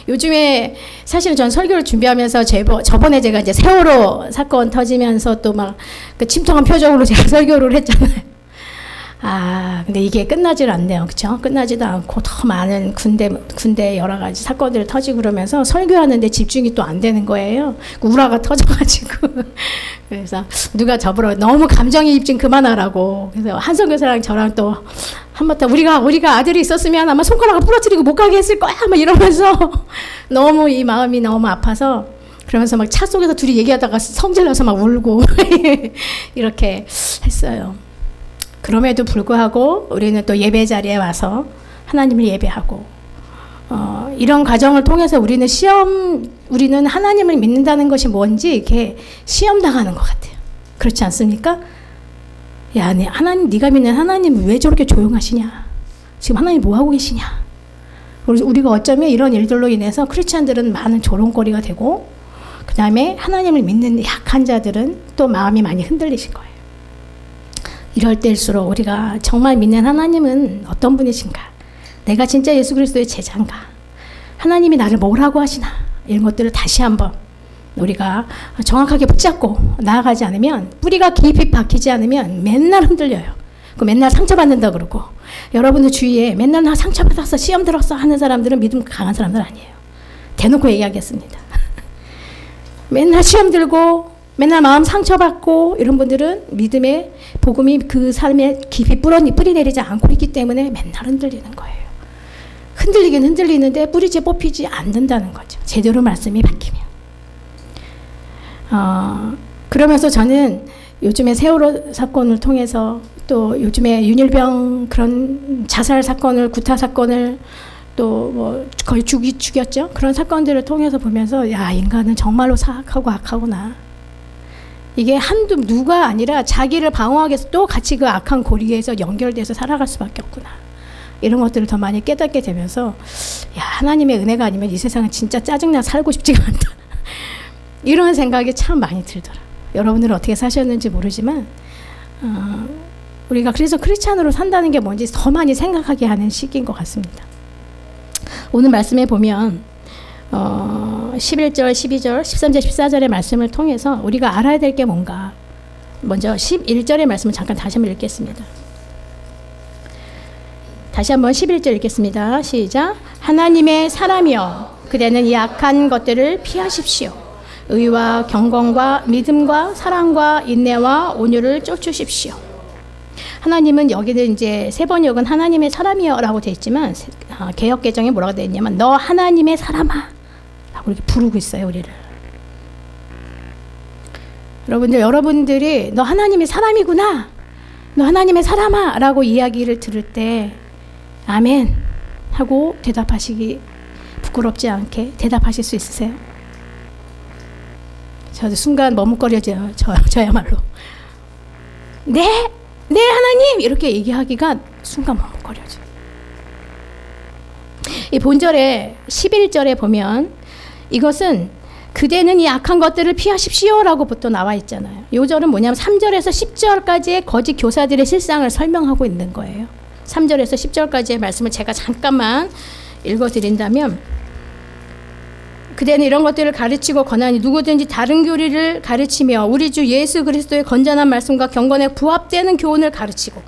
요즘에 사실은 전 설교를 준비하면서 저번에 제가 이제 세월호 사건 터지면서 또 막 그 침통한 표정으로 제가 설교를 했잖아요. 근데 이게 끝나질 않네요. 그쵸? 끝나지도 않고 더 많은 군대 여러 가지 사건들이 터지고 그러면서 설교하는데 집중이 또 안 되는 거예요. 우라가 터져가지고. 그래서 누가 저보러 너무 감정이입 좀 그만하라고. 그래서 한성 교사랑 저랑 또 한바탕 우리가 아들이 있었으면 아마 손가락을 부러뜨리고 못 가게 했을 거야. 막 이러면서 너무 이 마음이 너무 아파서 그러면서 막 차 속에서 둘이 얘기하다가 성질나서 막 울고 이렇게 했어요. 그럼에도 불구하고 우리는 또 예배 자리에 와서 하나님을 예배하고 이런 과정을 통해서 우리는 하나님을 믿는다는 것이 뭔지 이렇게 시험 당하는 것 같아요. 그렇지 않습니까? 야, 네가 믿는 하나님은 왜 저렇게 조용하시냐? 지금 하나님 뭐 하고 계시냐? 우리가 어쩌면 이런 일들로 인해서 크리스찬들은 많은 조롱거리가 되고 그 다음에 하나님을 믿는 약한 자들은 또 마음이 많이 흔들리신 거예요. 이럴 때일수록 우리가 정말 믿는 하나님은 어떤 분이신가? 내가 진짜 예수 그리스도의 제자인가? 하나님이 나를 뭐라고 하시나? 이런 것들을 다시 한번 우리가 정확하게 붙잡고 나아가지 않으면, 뿌리가 깊이 박히지 않으면 맨날 흔들려요. 맨날 상처받는다 그러고, 여러분들 주위에 맨날 나 상처받았어, 시험 들었어 하는 사람들은 믿음 강한 사람들 아니에요. 대놓고 얘기하겠습니다. 맨날 시험 들고 맨날 마음 상처받고 이런 분들은 믿음의 복음이 그 삶에 깊이 뿌리 내리지 않고 있기 때문에 맨날 흔들리는 거예요. 흔들리긴 흔들리는데 뿌리째 뽑히지 않는다는 거죠. 제대로 말씀이 바뀌면. 그러면서 저는 요즘에 세월호 사건을 통해서 또 요즘에 윤일병 그런 자살 사건을, 구타 사건을 또 뭐 거의 죽였죠. 그런 사건들을 통해서 보면서 야, 인간은 정말로 사악하고 악하구나. 이게 누가 아니라 자기를 방어하기 위해서 또 같이 그 악한 고리에서 연결돼서 살아갈 수밖에 없구나. 이런 것들을 더 많이 깨닫게 되면서 야, 하나님의 은혜가 아니면 이 세상은 진짜 짜증나 살고 싶지가 않다. 이런 생각이 참 많이 들더라. 여러분들은 어떻게 사셨는지 모르지만 우리가 그래서 크리스찬으로 산다는 게 뭔지 더 많이 생각하게 하는 시기인 것 같습니다. 오늘 말씀에 보면 11절, 12절, 13절, 14절의 말씀을 통해서 우리가 알아야 될 게 뭔가. 먼저 11절의 말씀을 잠깐 다시 한번 읽겠습니다. 다시 한번 11절 읽겠습니다. 시작. 하나님의 사람이여, 그대는 이 악한 것들을 피하십시오. 의와 경건과 믿음과 사랑과 인내와 온유를 쫓으십시오. 하나님은 여기는 이제 세 번역은 하나님의 사람이여 라고 되어 있지만 개역 개정에 뭐라고 되어 있냐면 너 하나님의 사람아 라고 이렇게 부르고 있어요, 우리를. 여러분들이 너 하나님의 사람이구나, 너 하나님의 사람아 라고 이야기를 들을 때 아멘 하고 대답하시기, 부끄럽지 않게 대답하실 수 있으세요? 저도 순간 머뭇거려져요. 저야말로 네 하나님 이렇게 얘기하기가 순간 머뭇거려져요. 이 본절에 11절에 보면 이것은 그대는 이 악한 것들을 피하십시오 라고 부터 나와 있잖아요. 이 절은 뭐냐면 3절에서 10절까지의 거짓 교사들의 실상을 설명하고 있는 거예요. 3절에서 10절까지의 말씀을 제가 잠깐만 읽어드린다면, 그대는 이런 것들을 가르치고 권하니 누구든지 다른 교리를 가르치며 우리 주 예수 그리스도의 건전한 말씀과 경건에 부합되는 교훈을 가르치고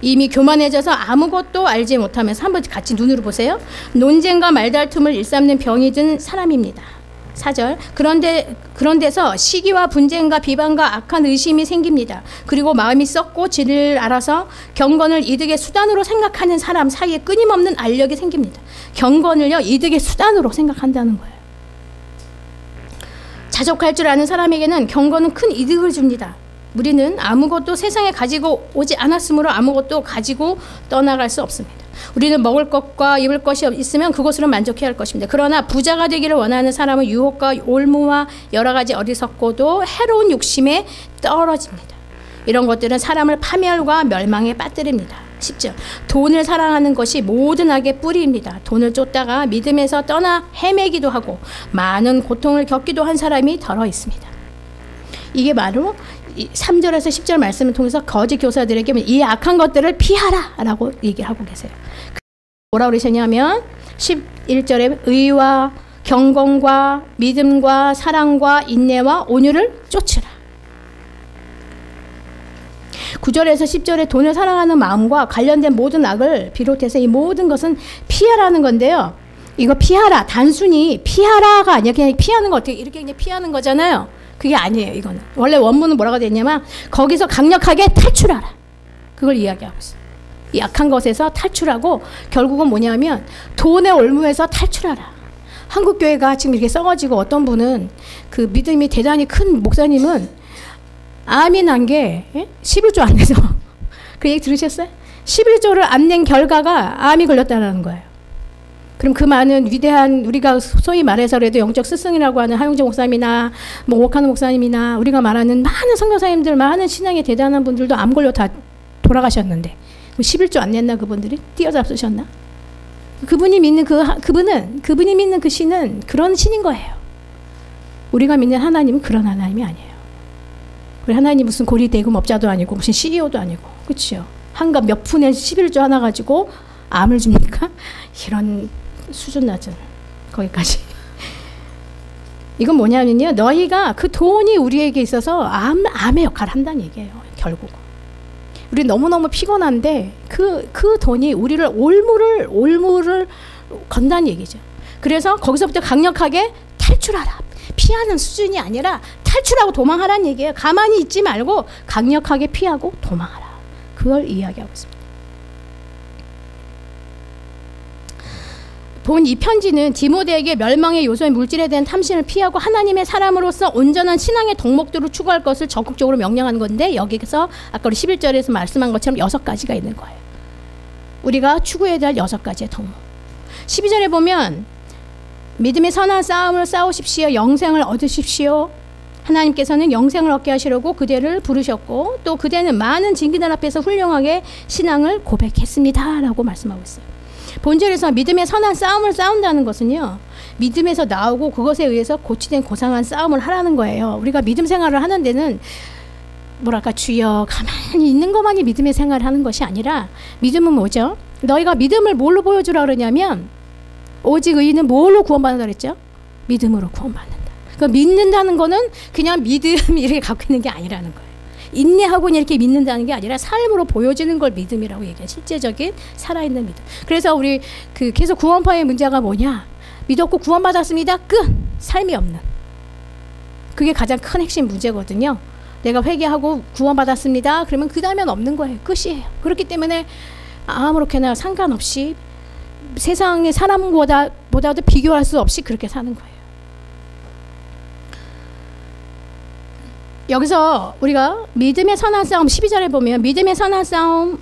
이미 교만해져서 아무것도 알지 못하면서, 한번 같이 눈으로 보세요. 논쟁과 말다툼을 일삼는 병이 든 사람입니다. 4절. 그런데서 시기와 분쟁과 비방과 악한 의심이 생깁니다. 그리고 마음이 썩고 진리를 알아서 경건을 이득의 수단으로 생각하는 사람 사이에 끊임없는 알력이 생깁니다. 경건을요, 이득의 수단으로 생각한다는 거예요. 자족할 줄 아는 사람에게는 경건은 큰 이득을 줍니다. 우리는 아무것도 세상에 가지고 오지 않았으므로 아무것도 가지고 떠나갈 수 없습니다. 우리는 먹을 것과 입을 것이 있으면 그것으로 만족해야 할 것입니다. 그러나 부자가 되기를 원하는 사람은 유혹과 올무와 여러 가지 어리석고도 해로운 욕심에 떨어집니다. 이런 것들은 사람을 파멸과 멸망에 빠뜨립니다. 10절. 돈을 사랑하는 것이 모든 악의 뿌리입니다. 돈을 쫓다가 믿음에서 떠나 헤매기도 하고 많은 고통을 겪기도 한 사람이 더러 있습니다. 이게 바로 3절에서 10절 말씀을 통해서 거짓 교사들에게 이 악한 것들을 피하라 라고 얘기하고 계세요. 뭐라고 그러셨냐면 11절에 의와 경건과 믿음과 사랑과 인내와 온유를 쫓으라. 9절에서 10절에 돈을 사랑하는 마음과 관련된 모든 악을 비롯해서 이 모든 것은 피하라는 건데요. 이거 피하라. 단순히 피하라가 아니라 그냥 피하는 거 어떻게 이렇게 그냥 피하는 거잖아요. 그게 아니에요. 이거는. 원래 원문은 뭐라고 되어 있냐면 거기서 강력하게 탈출하라. 그걸 이야기하고 있어요. 이 악한 것에서 탈출하고 결국은 뭐냐면 돈의 올무에서 탈출하라. 한국교회가 지금 이렇게 썩어지고 어떤 분은 그 믿음이 대단히 큰 목사님은 암이 난 게 11조 안 내서 그 얘기 들으셨어요? 11조를 안 낸 결과가 암이 걸렸다는 거예요. 그럼 그 많은 위대한 우리가 소위 말해서 그래도 영적 스승이라고 하는 하용재 목사님이나 뭐 오카노 목사님이나 우리가 말하는 많은 선교사님들 많은 신앙에 대단한 분들도 암 걸려 다 돌아가셨는데 11조 안 냈나 그분들이 뛰어잡수셨나? 그분이 믿는 그분이 믿는 그 신은 그런 신인 거예요. 우리가 믿는 하나님은 그런 하나님이 아니에요. 우리 하나님 무슨 고리대금업자도 아니고 무슨 CEO도 아니고 그렇죠. 한갑 몇 푼에 11조 하나 가지고 암을 줍니까? 이런 수준 낮은 거기까지. 이건 뭐냐면요. 너희가 그 돈이 우리에게 있어서 암의 역할을 한다는 얘기예요. 결국. 우리 너무너무 피곤한데 그 돈이 우리를 올무를 건다는 얘기죠. 그래서 거기서부터 강력하게 탈출하라. 피하는 수준이 아니라 탈출하고 도망하라는 얘기예요. 가만히 있지 말고 강력하게 피하고 도망하라. 그걸 이야기하고 있습니다. 본 이 편지는 디모데에게 멸망의 요소인 물질에 대한 탐심을 피하고 하나님의 사람으로서 온전한 신앙의 덕목들을 추구할 것을 적극적으로 명령하는 건데 여기서 아까 우리 11절에서 말씀한 것처럼 6가지가 있는 거예요. 우리가 추구해야 될 6가지의 덕목. 12절에 보면 믿음의 선한 싸움을 싸우십시오. 영생을 얻으십시오. 하나님께서는 영생을 얻게 하시려고 그대를 부르셨고 또 그대는 많은 징기들 앞에서 훌륭하게 신앙을 고백했습니다. 라고 말씀하고 있어요. 본절에서 믿음의 선한 싸움을 싸운다는 것은요. 믿음에서 나오고 그것에 의해서 고치된 고상한 싸움을 하라는 거예요. 우리가 믿음 생활을 하는 데는 뭐랄까 주여 가만히 있는 것만이 믿음의 생활을 하는 것이 아니라 믿음은 뭐죠? 너희가 믿음을 뭘로 보여주라 그러냐면 오직 의인은 뭘로 구원받는다 그랬죠? 믿음으로 구원받는다. 그러니까 믿는다는 거는 그냥 믿음 이렇게 갖고 있는 게 아니라는 거예요. 인내하고 이렇게 믿는다는 게 아니라 삶으로 보여지는 걸 믿음이라고 얘기해요. 실제적인 살아있는 믿음. 그래서 우리 계속 구원파의 문제가 뭐냐? 믿었고 구원받았습니다. 끝. 삶이 없는. 그게 가장 큰 핵심 문제거든요. 내가 회개하고 구원받았습니다. 그러면 그 다음엔 없는 거예요. 끝이에요. 그렇기 때문에 아무렇게나 상관없이 세상의 사람보다도 비교할 수 없이 그렇게 사는 거예요. 여기서 우리가 믿음의 선한 싸움 12절에 보면 믿음의 선한 싸움을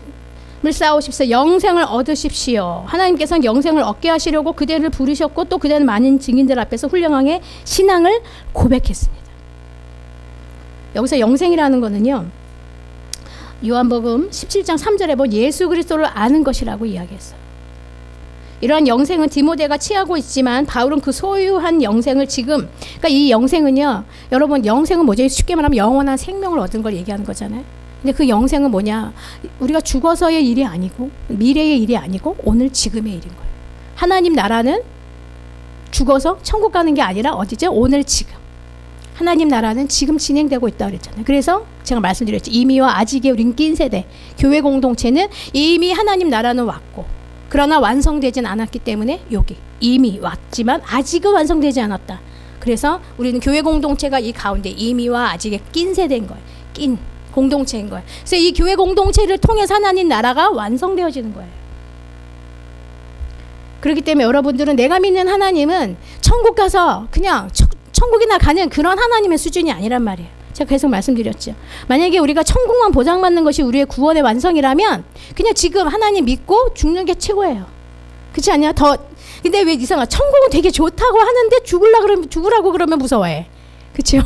싸우십시오. 영생을 얻으십시오. 하나님께서는 영생을 얻게 하시려고 그대를 부르셨고 또 그대는 많은 증인들 앞에서 훌륭하게 신앙을 고백했습니다. 여기서 영생이라는 거는요. 요한복음 17장 3절에 보면 예수 그리스도를 아는 것이라고 이야기했어요. 이러한 영생은 디모데가 취하고 있지만 바울은 그 소유한 영생을 지금 그러니까 이 영생은요. 여러분 영생은 뭐죠? 쉽게 말하면 영원한 생명을 얻은 걸 얘기하는 거잖아요. 근데 그 영생은 뭐냐? 우리가 죽어서의 일이 아니고 미래의 일이 아니고 오늘 지금의 일인 거예요. 하나님 나라는 죽어서 천국 가는 게 아니라 어디죠? 오늘 지금. 하나님 나라는 지금 진행되고 있다고 그랬잖아요. 그래서 제가 말씀드렸죠. 이미와 아직의 우린 낀 세대. 교회 공동체는 이미 하나님 나라는 왔고 그러나 완성되진 않았기 때문에 여기 이미 왔지만 아직은 완성되지 않았다. 그래서 우리는 교회 공동체가 이 가운데 이미와 아직의 낀 세대인 거예요. 낀 공동체인 거예요. 그래서 이 교회 공동체를 통해서 하나님 나라가 완성되어지는 거예요. 그렇기 때문에 여러분들은 내가 믿는 하나님은 천국 가서 그냥 천국이나 가는 그런 하나님의 수준이 아니란 말이에요. 제가 계속 말씀드렸죠. 만약에 우리가 천국만 보장받는 것이 우리의 구원의 완성이라면 그냥 지금 하나님 믿고 죽는 게 최고예요. 그렇지 않냐? 근데 왜 이상하? 천국은 되게 좋다고 하는데 죽으라고 그러면 무서워해. 그렇죠?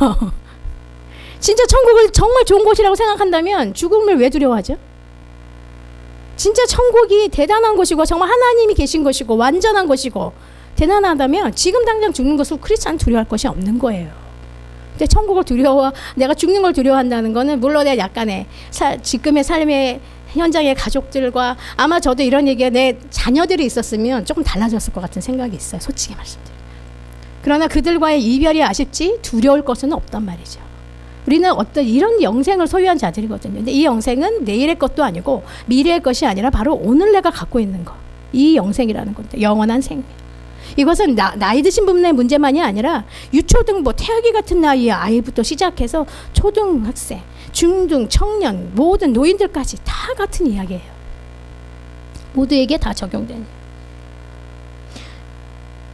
진짜 천국을 정말 좋은 곳이라고 생각한다면 죽음을 왜 두려워하죠? 진짜 천국이 대단한 곳이고 정말 하나님이 계신 것이고 완전한 것이고 대단하다면 지금 당장 죽는 것을 크리스찬 두려워할 것이 없는 거예요. 근데 천국을 내가 죽는 걸 두려워한다는 거는 물론 내가 약간의 지금의 삶의 현장의 가족들과 아마 저도 이런 얘기가 내 자녀들이 있었으면 조금 달라졌을 것 같은 생각이 있어요. 솔직히 말씀드려요. 그러나 그들과의 이별이 아쉽지 두려울 것은 없단 말이죠. 우리는 어떤 이런 영생을 소유한 자들이거든요. 근데 이 영생은 내일의 것도 아니고 미래의 것이 아니라 바로 오늘 내가 갖고 있는 것. 이 영생이라는 건데, 영원한 생명. 이것은 나이 드신 분의 문제만이 아니라 유초등, 태아기 같은 나이의 아이부터 시작해서 초등학생, 중등, 청년, 모든 노인들까지 다 같은 이야기예요. 모두에게 다 적용되는.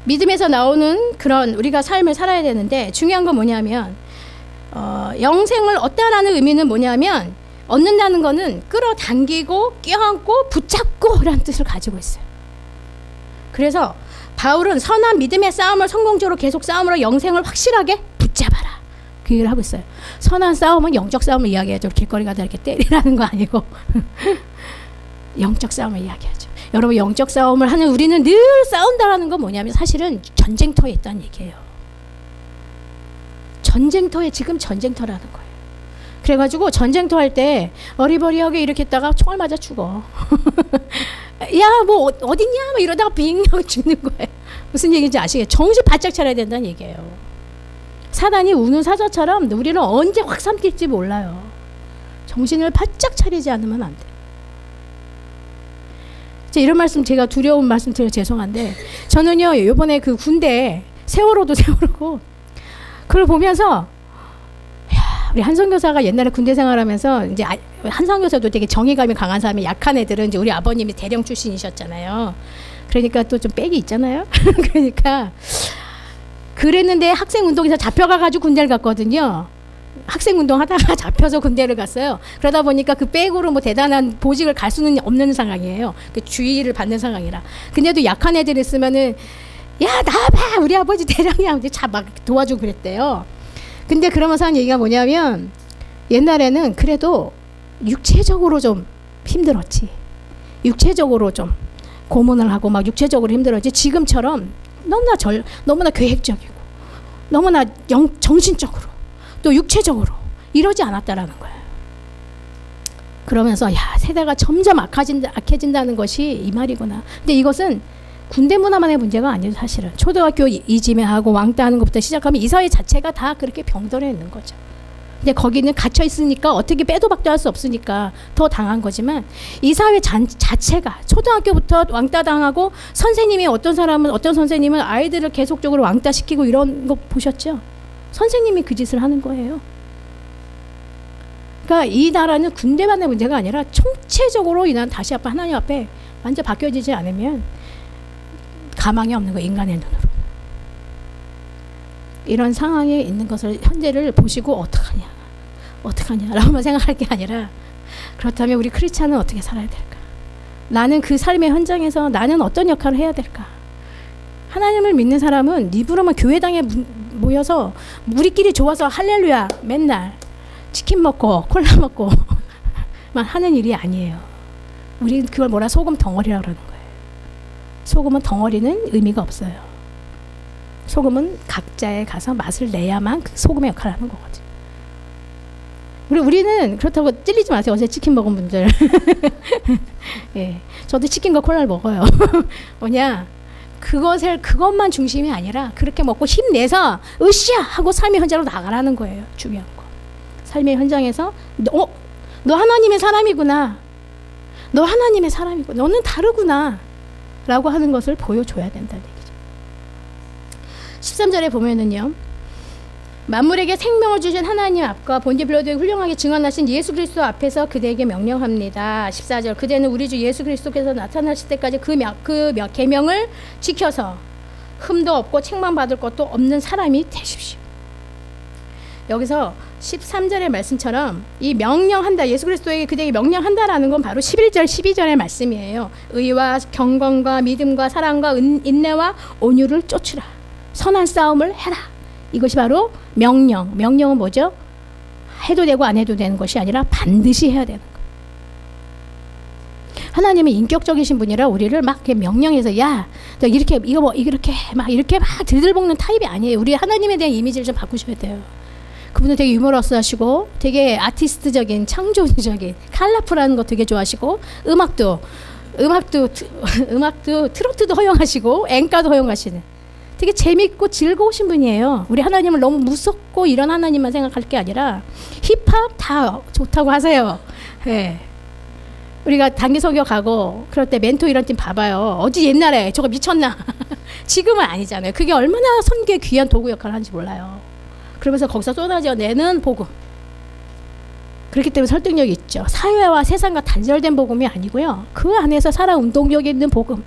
믿음에서 나오는 그런 우리가 삶을 살아야 되는데, 중요한 건 뭐냐면 영생을 얻다라는 의미는 뭐냐면, 얻는다는 거는 끌어당기고 껴안고 붙잡고 라는 뜻을 가지고 있어요. 그래서 바울은 선한 믿음의 싸움을 성공적으로 계속 싸움으로 영생을 확실하게 붙잡아라, 그 얘기를 하고 있어요. 선한 싸움은 영적 싸움을 이야기하죠. 길거리 가다 이렇게 때리라는 거 아니고 영적 싸움을 이야기하죠. 여러분, 영적 싸움을 하는 우리는 늘 싸운다라는 건 뭐냐면 사실은 전쟁터에 있다는 얘기예요. 전쟁터에, 지금 전쟁터라는 거예요. 그래가지고 전쟁터 할 때 어리버리하게 이렇게 했다가 총알 맞아 죽어. 야, 뭐 어딨냐? 막 이러다가 빙 하고 죽는 거예요. 무슨 얘기인지 아시겠죠? 정신 바짝 차려야 된다는 얘기예요. 사단이 우는 사자처럼 우리를 언제 확 삼킬지 몰라요. 정신을 바짝 차리지 않으면 안 돼. 이런 말씀, 제가 두려운 말씀 드려 죄송한데, 저는요 이번에 그 군대 세월호도 세월호고 그걸 보면서, 우리 한성교사가 옛날에 군대 생활하면서, 이제 한성교사도 되게 정의감이 강한 사람이, 약한 애들은 이제 우리 아버님이 대령 출신이셨잖아요. 그러니까 또 좀 빽이 있잖아요. 그러니까 그랬는데 학생운동에서 잡혀가가지고 군대를 갔거든요. 학생운동 하다가 잡혀서 군대를 갔어요. 그러다 보니까 그 백으로 뭐 대단한 보직을 갈 수는 없는 상황이에요. 그 주의를 받는 상황이라. 근데도 약한 애들 있으면은, 야, 나와봐! 우리 아버지 대령이야! 막 도와주고 그랬대요. 근데 그러면서 하는 얘기가 뭐냐면, 옛날에는 그래도 육체적으로 좀 힘들었지. 육체적으로 좀 고문을 하고 막 육체적으로 힘들었지. 지금처럼 너무나 계획적이고, 너무나 정신적으로, 또 육체적으로 이러지 않았다라는 거예요. 그러면서, 야, 세대가 점점 악해진다는 것이 이 말이구나. 근데 이것은 군대 문화만의 문제가 아니에요. 사실은 초등학교 이지매하고 왕따하는 것부터 시작하면 이 사회 자체가 다 그렇게 병들어 있는 거죠. 근데 거기는 갇혀 있으니까 어떻게 빼도 박도 할 수 없으니까 더 당한 거지만, 이 사회 자체가 초등학교부터 왕따 당하고, 선생님이 어떤 선생님은 아이들을 계속적으로 왕따시키고 이런 거 보셨죠? 선생님이 그 짓을 하는 거예요. 그러니까 이 나라는 군대만의 문제가 아니라 총체적으로 이 나라는 다시 하나님 앞에 완전 바뀌어지지 않으면 가망이 없는 거예요. 인간의 눈으로. 이런 상황에 있는 것을, 현재를 보시고 어떡하냐라고만 생각할 게 아니라, 그렇다면 우리 크리스찬은 어떻게 살아야 될까? 나는 그 삶의 현장에서 나는 어떤 역할을 해야 될까? 하나님을 믿는 사람은 입으로만 교회당에 모여서 우리끼리 좋아서 할렐루야 맨날 치킨 먹고 콜라 먹고 만 하는 일이 아니에요. 우리 그걸 뭐라 소금 덩어리라고 그러는 거예요. 소금은 덩어리는 의미가 없어요. 소금은 각자에 가서 맛을 내야만 그 소금의 역할을 하는 거거든요. 우리는 그렇다고 찔리지 마세요. 어제 치킨 먹은 분들. 예, 저도 치킨과 콜라를 먹어요. 뭐냐, 그것만 중심이 아니라 그렇게 먹고 힘내서 으쌰 하고 삶의 현장으로 나가라는 거예요. 중요한 거. 삶의 현장에서 너 하나님의 사람이구나. 너 하나님의 사람이고 너는 다르구나 라고 하는 것을 보여줘야 된다는 얘기죠. 13절에 보면은요, 만물에게 생명을 주신 하나님 앞과 본디빌로드에 훌륭하게 증언하신 예수 그리스도 앞에서 그대에게 명령합니다. 14절, 그대는 우리 주 예수 그리스도께서 나타나실 때까지 그 계명을 지켜서 흠도 없고 책망받을 것도 없는 사람이 되십시오. 여기서 13절의 말씀처럼 이 명령한다, 예수 그리스도에게 그대에게 명령한다라는 건 바로 11절 12절의 말씀이에요. 의와 경건과 믿음과 사랑과 인내와 온유를 쫓으라. 선한 싸움을 해라. 이것이 바로 명령. 명령은 뭐죠? 해도 되고 안 해도 되는 것이 아니라 반드시 해야 되는 거. 하나님은 인격적이신 분이라 우리를 막 이렇게 명령해서, 야, 너 이렇게 이렇게 막 들들볶는 타입이 아니에요. 우리 하나님에 대한 이미지를 좀 바꾸셔야 돼요. 그분은 되게 유머러스하시고 되게 아티스트적인, 창조적인, 컬러풀한 거 되게 좋아하시고, 음악도 트로트도 허용하시고 앵가도 허용하시는, 되게 재밌고 즐거우신 분이에요. 우리 하나님을 너무 무섭고 이런 하나님만 생각할 게 아니라 힙합 다 좋다고 하세요. 네. 우리가 단기 설교 가고 그럴 때 멘토 이런 팀 봐봐요. 어디 옛날에 저거 미쳤나? 지금은 아니잖아요. 그게 얼마나 선교의 귀한 도구 역할을 하는지 몰라요. 그러면서 거기서 쏟아져 내는 복음. 그렇기 때문에 설득력이 있죠. 사회와 세상과 단절된 복음이 아니고요. 그 안에서 살아 운동력이 있는 복음.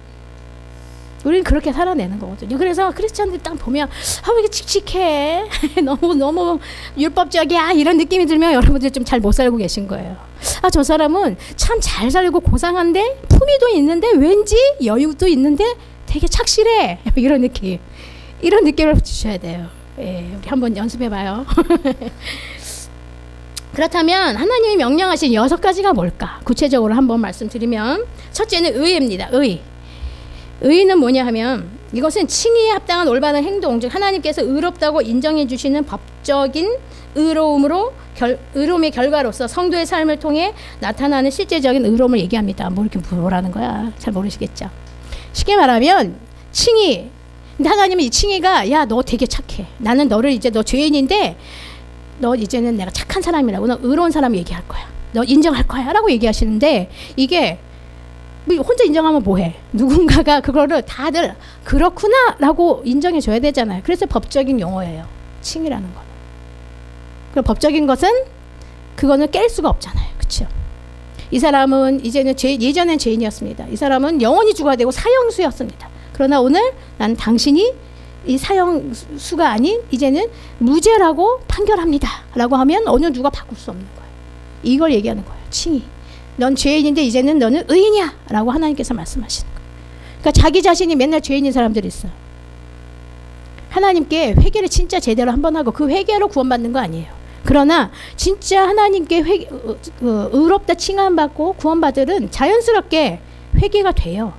우리는 그렇게 살아내는 거거든요. 그래서 크리스찬들 딱 보면 왜 이렇게 칙칙해? 너무 율법적이야 이런 느낌이 들면 여러분들 좀 잘 못 살고 계신 거예요. 저 사람은 참 잘 살고 고상한데 품위도 있는데 왠지 여유도 있는데 되게 착실해. 이런 느낌. 이런 느낌을 주셔야 돼요. 예, 우리 한번 연습해봐요. 그렇다면 하나님이 명령하신 6가지가 뭘까? 구체적으로 한번 말씀드리면 첫째는 의입니다. 의. 의는 뭐냐 하면 이것은 칭의에 합당한 올바른 행동, 즉 하나님께서 의롭다고 인정해 주시는 법적인 의로움의 결과로서 성도의 삶을 통해 나타나는 실제적인 의로움을 얘기합니다. 뭐 이렇게 뭐라는 거야? 잘 모르시겠죠? 쉽게 말하면 칭의. 근데 하나님은 이 칭의가 야, 너 되게 착해. 나는 너를 이제 너 죄인인데 너 이제는 내가 착한 사람이라고, 너 의로운 사람 얘기할 거야. 너 인정할 거야 라고 얘기하시는데 이게 혼자 인정하면 뭐해? 누군가가 그거를 다들 그렇구나 라고 인정해 줘야 되잖아요. 그래서 법적인 용어예요. 칭의라는 거는. 그럼 법적인 것은 그거는 깰 수가 없잖아요. 그렇죠? 이 사람은 예전엔 죄인이었습니다. 이 사람은 영원히 죽어야 되고 사형수였습니다. 그러나 오늘 난 당신이 이 사형수가 아닌 이제는 무죄라고 판결합니다 라고 하면 어느 누가 바꿀 수 없는 거예요. 이걸 얘기하는 거예요. 칭의. 넌 죄인인데 이제는 너는 의인이야 라고 하나님께서 말씀하시는 거예요. 그러니까 자기 자신이 맨날 죄인인 사람들이 있어요. 하나님께 회개를 진짜 제대로 한번 하고 그 회개로 구원받는 거 아니에요. 그러나 진짜 하나님께 의롭다 칭함받고 구원받으는 자연스럽게 회개가 돼요.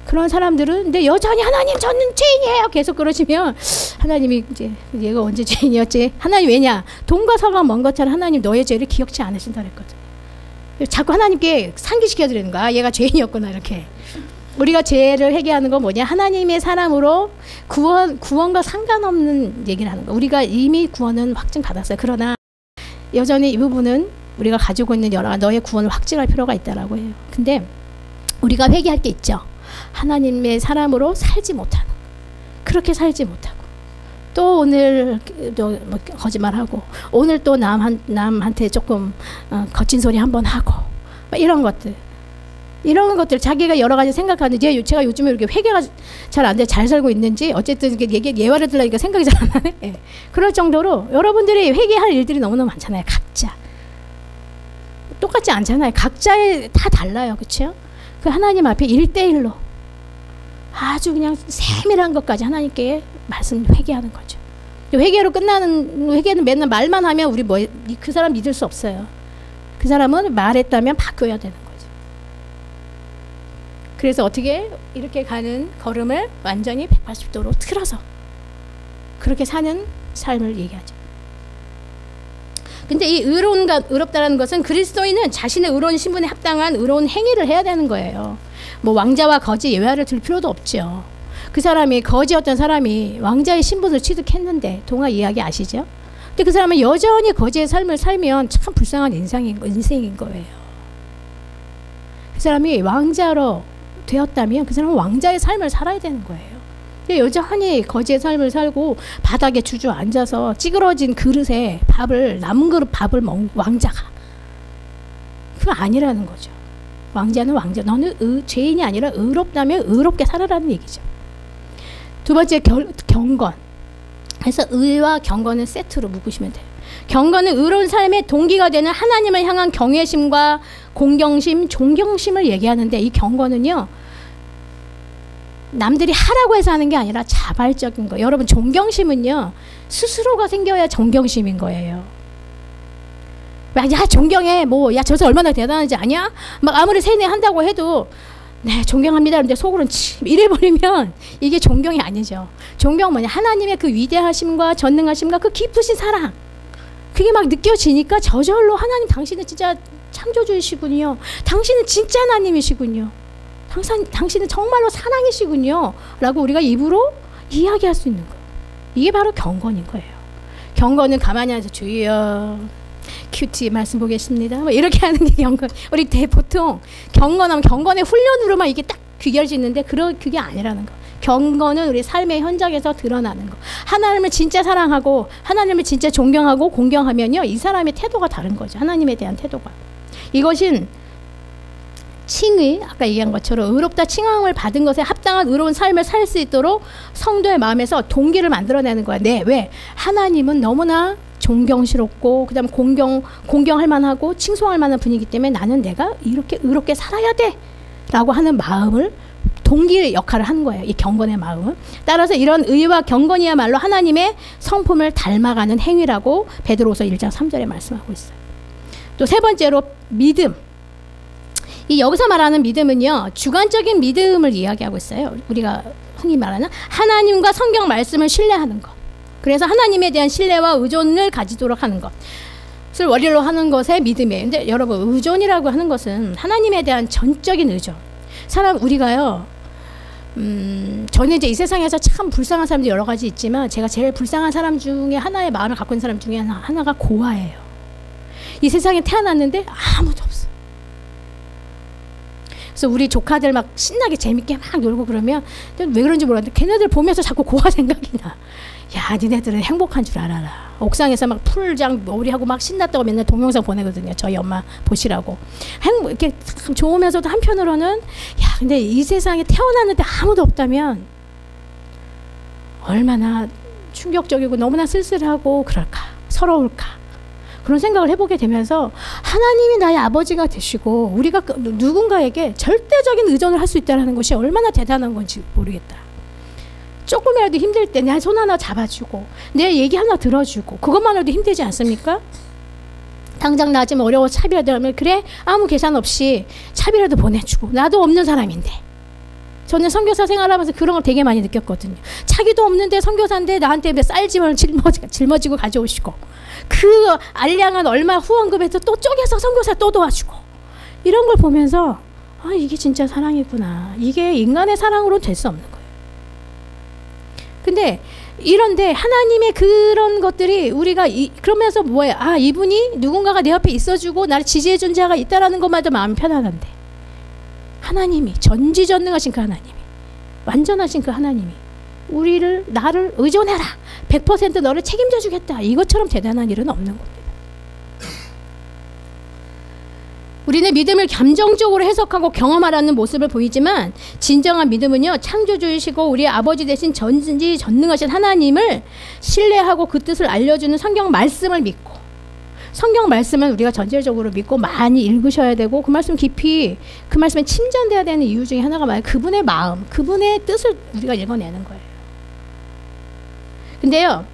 그런 사람들은 근데 여전히 하나님 저는 죄인이에요 계속 그러시면 하나님이 이제 얘가 언제 죄인이었지? 하나님 왜냐? 돈과 서가 먼 것처럼 하나님 너의 죄를 기억지 않으신다 그랬거든. 자꾸 하나님께 상기시켜 드리는 거야. 얘가 죄인이었구나 이렇게. 우리가 죄를 회개하는 건 뭐냐? 하나님의 사람으로 구원과 상관없는 얘기를 하는 거야. 우리가 이미 구원은 확증받았어요. 그러나 여전히 이 부분은 우리가 가지고 있는 여러 너의 구원을 확증할 필요가 있다라고 해요. 근데 우리가 회개할 게 있죠. 하나님의 사람으로 살지 못하는, 그렇게 살지 못하고 또 오늘 또 뭐 거짓말하고 오늘 또 남한테 조금 거친 소리 한번 하고 이런 것들 자기가 여러 가지 생각하는데 제가 요즘에 이렇게 회개가 잘 안 돼 잘 살고 있는지 어쨌든 예화를 들으니까 생각이 잘 안 나네. 예. 그럴 정도로 여러분들이 회개할 일들이 너무너무 많잖아요. 각자 똑같지 않잖아요. 각자의 다 달라요. 그렇죠? 그 하나님 앞에 1대1로 아주 그냥 세밀한 것까지 하나님께 회개하는 거죠. 회개로 끝나는 회개는 맨날 말만 하면 우리 그 사람 믿을 수 없어요. 그 사람은 말했다면 바뀌어야 되는 거죠. 그래서 어떻게 이렇게 가는 걸음을 완전히 180도로 틀어서 그렇게 사는 삶을 얘기하죠. 근데 이 의롭다라는 것은 그리스도인은 자신의 의로운 신분에 합당한 의로운 행위를 해야 되는 거예요. 뭐 왕자와 거지 예외를 들 필요도 없죠. 그 사람이 거지였던 사람이 왕자의 신분을 취득했는데 동화 이야기 아시죠? 근데 그 사람은 여전히 거지의 삶을 살면 참 불쌍한 인생인 거예요. 그 사람이 왕자로 되었다면 그 사람은 왕자의 삶을 살아야 되는 거예요. 근데 여전히 거지의 삶을 살고 바닥에 주저앉아서 찌그러진 그릇에 남은 그릇 밥을 먹는 왕자가 그거 아니라는 거죠. 왕자는 왕자. 너는 죄인이 아니라 의롭다면 의롭게 살아라는 얘기죠. 두 번째 경건. 그래서 의와 경건은 세트로 묶으시면 돼요. 경건은 의로운 삶의 동기가 되는 하나님을 향한 경외심과 공경심, 존경심을 얘기하는데 이 경건은요. 남들이 하라고 해서 하는 게 아니라 자발적인 거예요. 여러분 존경심은요. 스스로가 생겨야 존경심인 거예요. 야 존경해 뭐 야 저 사람 얼마나 대단한지 아냐? 막 아무리 세뇌한다고 해도 네 존경합니다 근데 속으로는 이래버리면 이게 존경이 아니죠. 존경은 뭐냐? 하나님의 그 위대하심과 전능하심과 그 깊으신 사랑 그게 막 느껴지니까 저절로 하나님 당신은 진짜 창조주이시군요. 당신은 진짜 하나님이시군요. 당신은 정말로 사랑이시군요 라고 우리가 입으로 이야기할 수 있는 거. 이게 바로 경건인 거예요. 경건은 가만히 앉아서 주여 큐티 말씀 보겠습니다. 뭐 이렇게 하는 게 경건. 우리 보통 경건하면 경건의 훈련으로만 이게 딱 귀결짓는데 그게 아니라는 거. 경건은 우리 삶의 현장에서 드러나는 거. 하나님을 진짜 사랑하고 하나님을 진짜 존경하고 공경하면요, 이 사람의 태도가 다른 거죠. 하나님에 대한 태도가. 이것은 칭의, 아까 얘기한 것처럼 의롭다 칭함을 받은 것에 합당한 의로운 삶을 살 수 있도록 성도의 마음에서 동기를 만들어내는 거야. 네, 왜? 하나님은 너무나 존경스럽고 그다음 공경할 만하고 칭송할 만한 분이기 때문에 나는 내가 이렇게 의롭게 살아야 돼 라고 하는 마음을, 동기의 역할을 하는 거예요. 이 경건의 마음은. 따라서 이런 의와 경건이야말로 하나님의 성품을 닮아가는 행위라고 베드로후서 1장 3절에 말씀하고 있어요. 또 세 번째로 믿음. 이 여기서 말하는 믿음은요, 주관적인 믿음을 이야기하고 있어요. 우리가 흔히 말하는 하나님과 성경 말씀을 신뢰하는 것. 그래서 하나님에 대한 신뢰와 의존을 가지도록 하는 것을 원리로 하는 것에 믿음이에요. 근데 여러분, 의존이라고 하는 것은 하나님에 대한 전적인 의존. 우리가요, 저는 이제 이 세상에서 참 불쌍한 사람들이 여러 가지 있지만 제가 제일 불쌍한 사람 중에 하나의 마음을 갖고 있는 사람 중에 하나가 고아예요. 이 세상에 태어났는데 아무도 없어. 그래서 우리 조카들 막 신나게 재밌게 막 놀고 그러면 왜 그런지 모르겠는데 걔네들 보면서 자꾸 고아 생각이 나. 야, 니네들은 행복한 줄 알아라. 옥상에서 막 풀장 놀이하고 막 신났다고 맨날 동영상 보내거든요. 저희 엄마 보시라고. 이렇게 참 좋으면서도 한편으로는 야, 근데 이 세상에 태어났는데 아무도 없다면 얼마나 충격적이고 너무나 쓸쓸하고 그럴까, 서러울까. 그런 생각을 해보게 되면서 하나님이 나의 아버지가 되시고 우리가 누군가에게 절대적인 의존을 할 수 있다는 것이 얼마나 대단한 건지 모르겠다. 조금이라도 힘들 때 내 손 하나 잡아주고 내 얘기 하나 들어주고 그것만으로도 힘들지 않습니까? 당장 나지면 어려워 차비라도 하면 그래, 아무 계산 없이 차비라도 보내주고. 나도 없는 사람인데. 저는 선교사 생활하면서 그런 걸 되게 많이 느꼈거든요. 차기도 없는데 선교사인데 나한테 쌀집을 짊어지고 가져오시고, 그 알량한 얼마 후원금에서 또 쪼개서 선교사 또 도와주고, 이런 걸 보면서 아, 이게 진짜 사랑이구나. 이게 인간의 사랑으로는 될 수 없는 거예요. 근데 이런데 하나님의 그런 것들이 우리가 그러면서 뭐예요? 아, 이분이 누군가가 내 옆에 있어주고 나를 지지해준 자가 있다라는 것마저 마음이 편안한데, 하나님이 전지전능하신 그 하나님이, 완전하신 그 하나님이 나를 의존해라, 100% 너를 책임져 주겠다, 이것처럼 대단한 일은 없는 겁니다. 우리는 믿음을 감정적으로 해석하고 경험하라는 모습을 보이지만 진정한 믿음은요, 창조주이시고 우리의 아버지 되신 전지전능하신 하나님을 신뢰하고 그 뜻을 알려주는 성경 말씀을 믿고, 성경 말씀은 우리가 전체적으로 믿고 많이 읽으셔야 되고 그 말씀 깊이, 그 말씀에 침전돼야 되는 이유 중에 하나가 뭐예요? 그분의 마음, 그분의 뜻을 우리가 읽어내는 거예요. 근데요,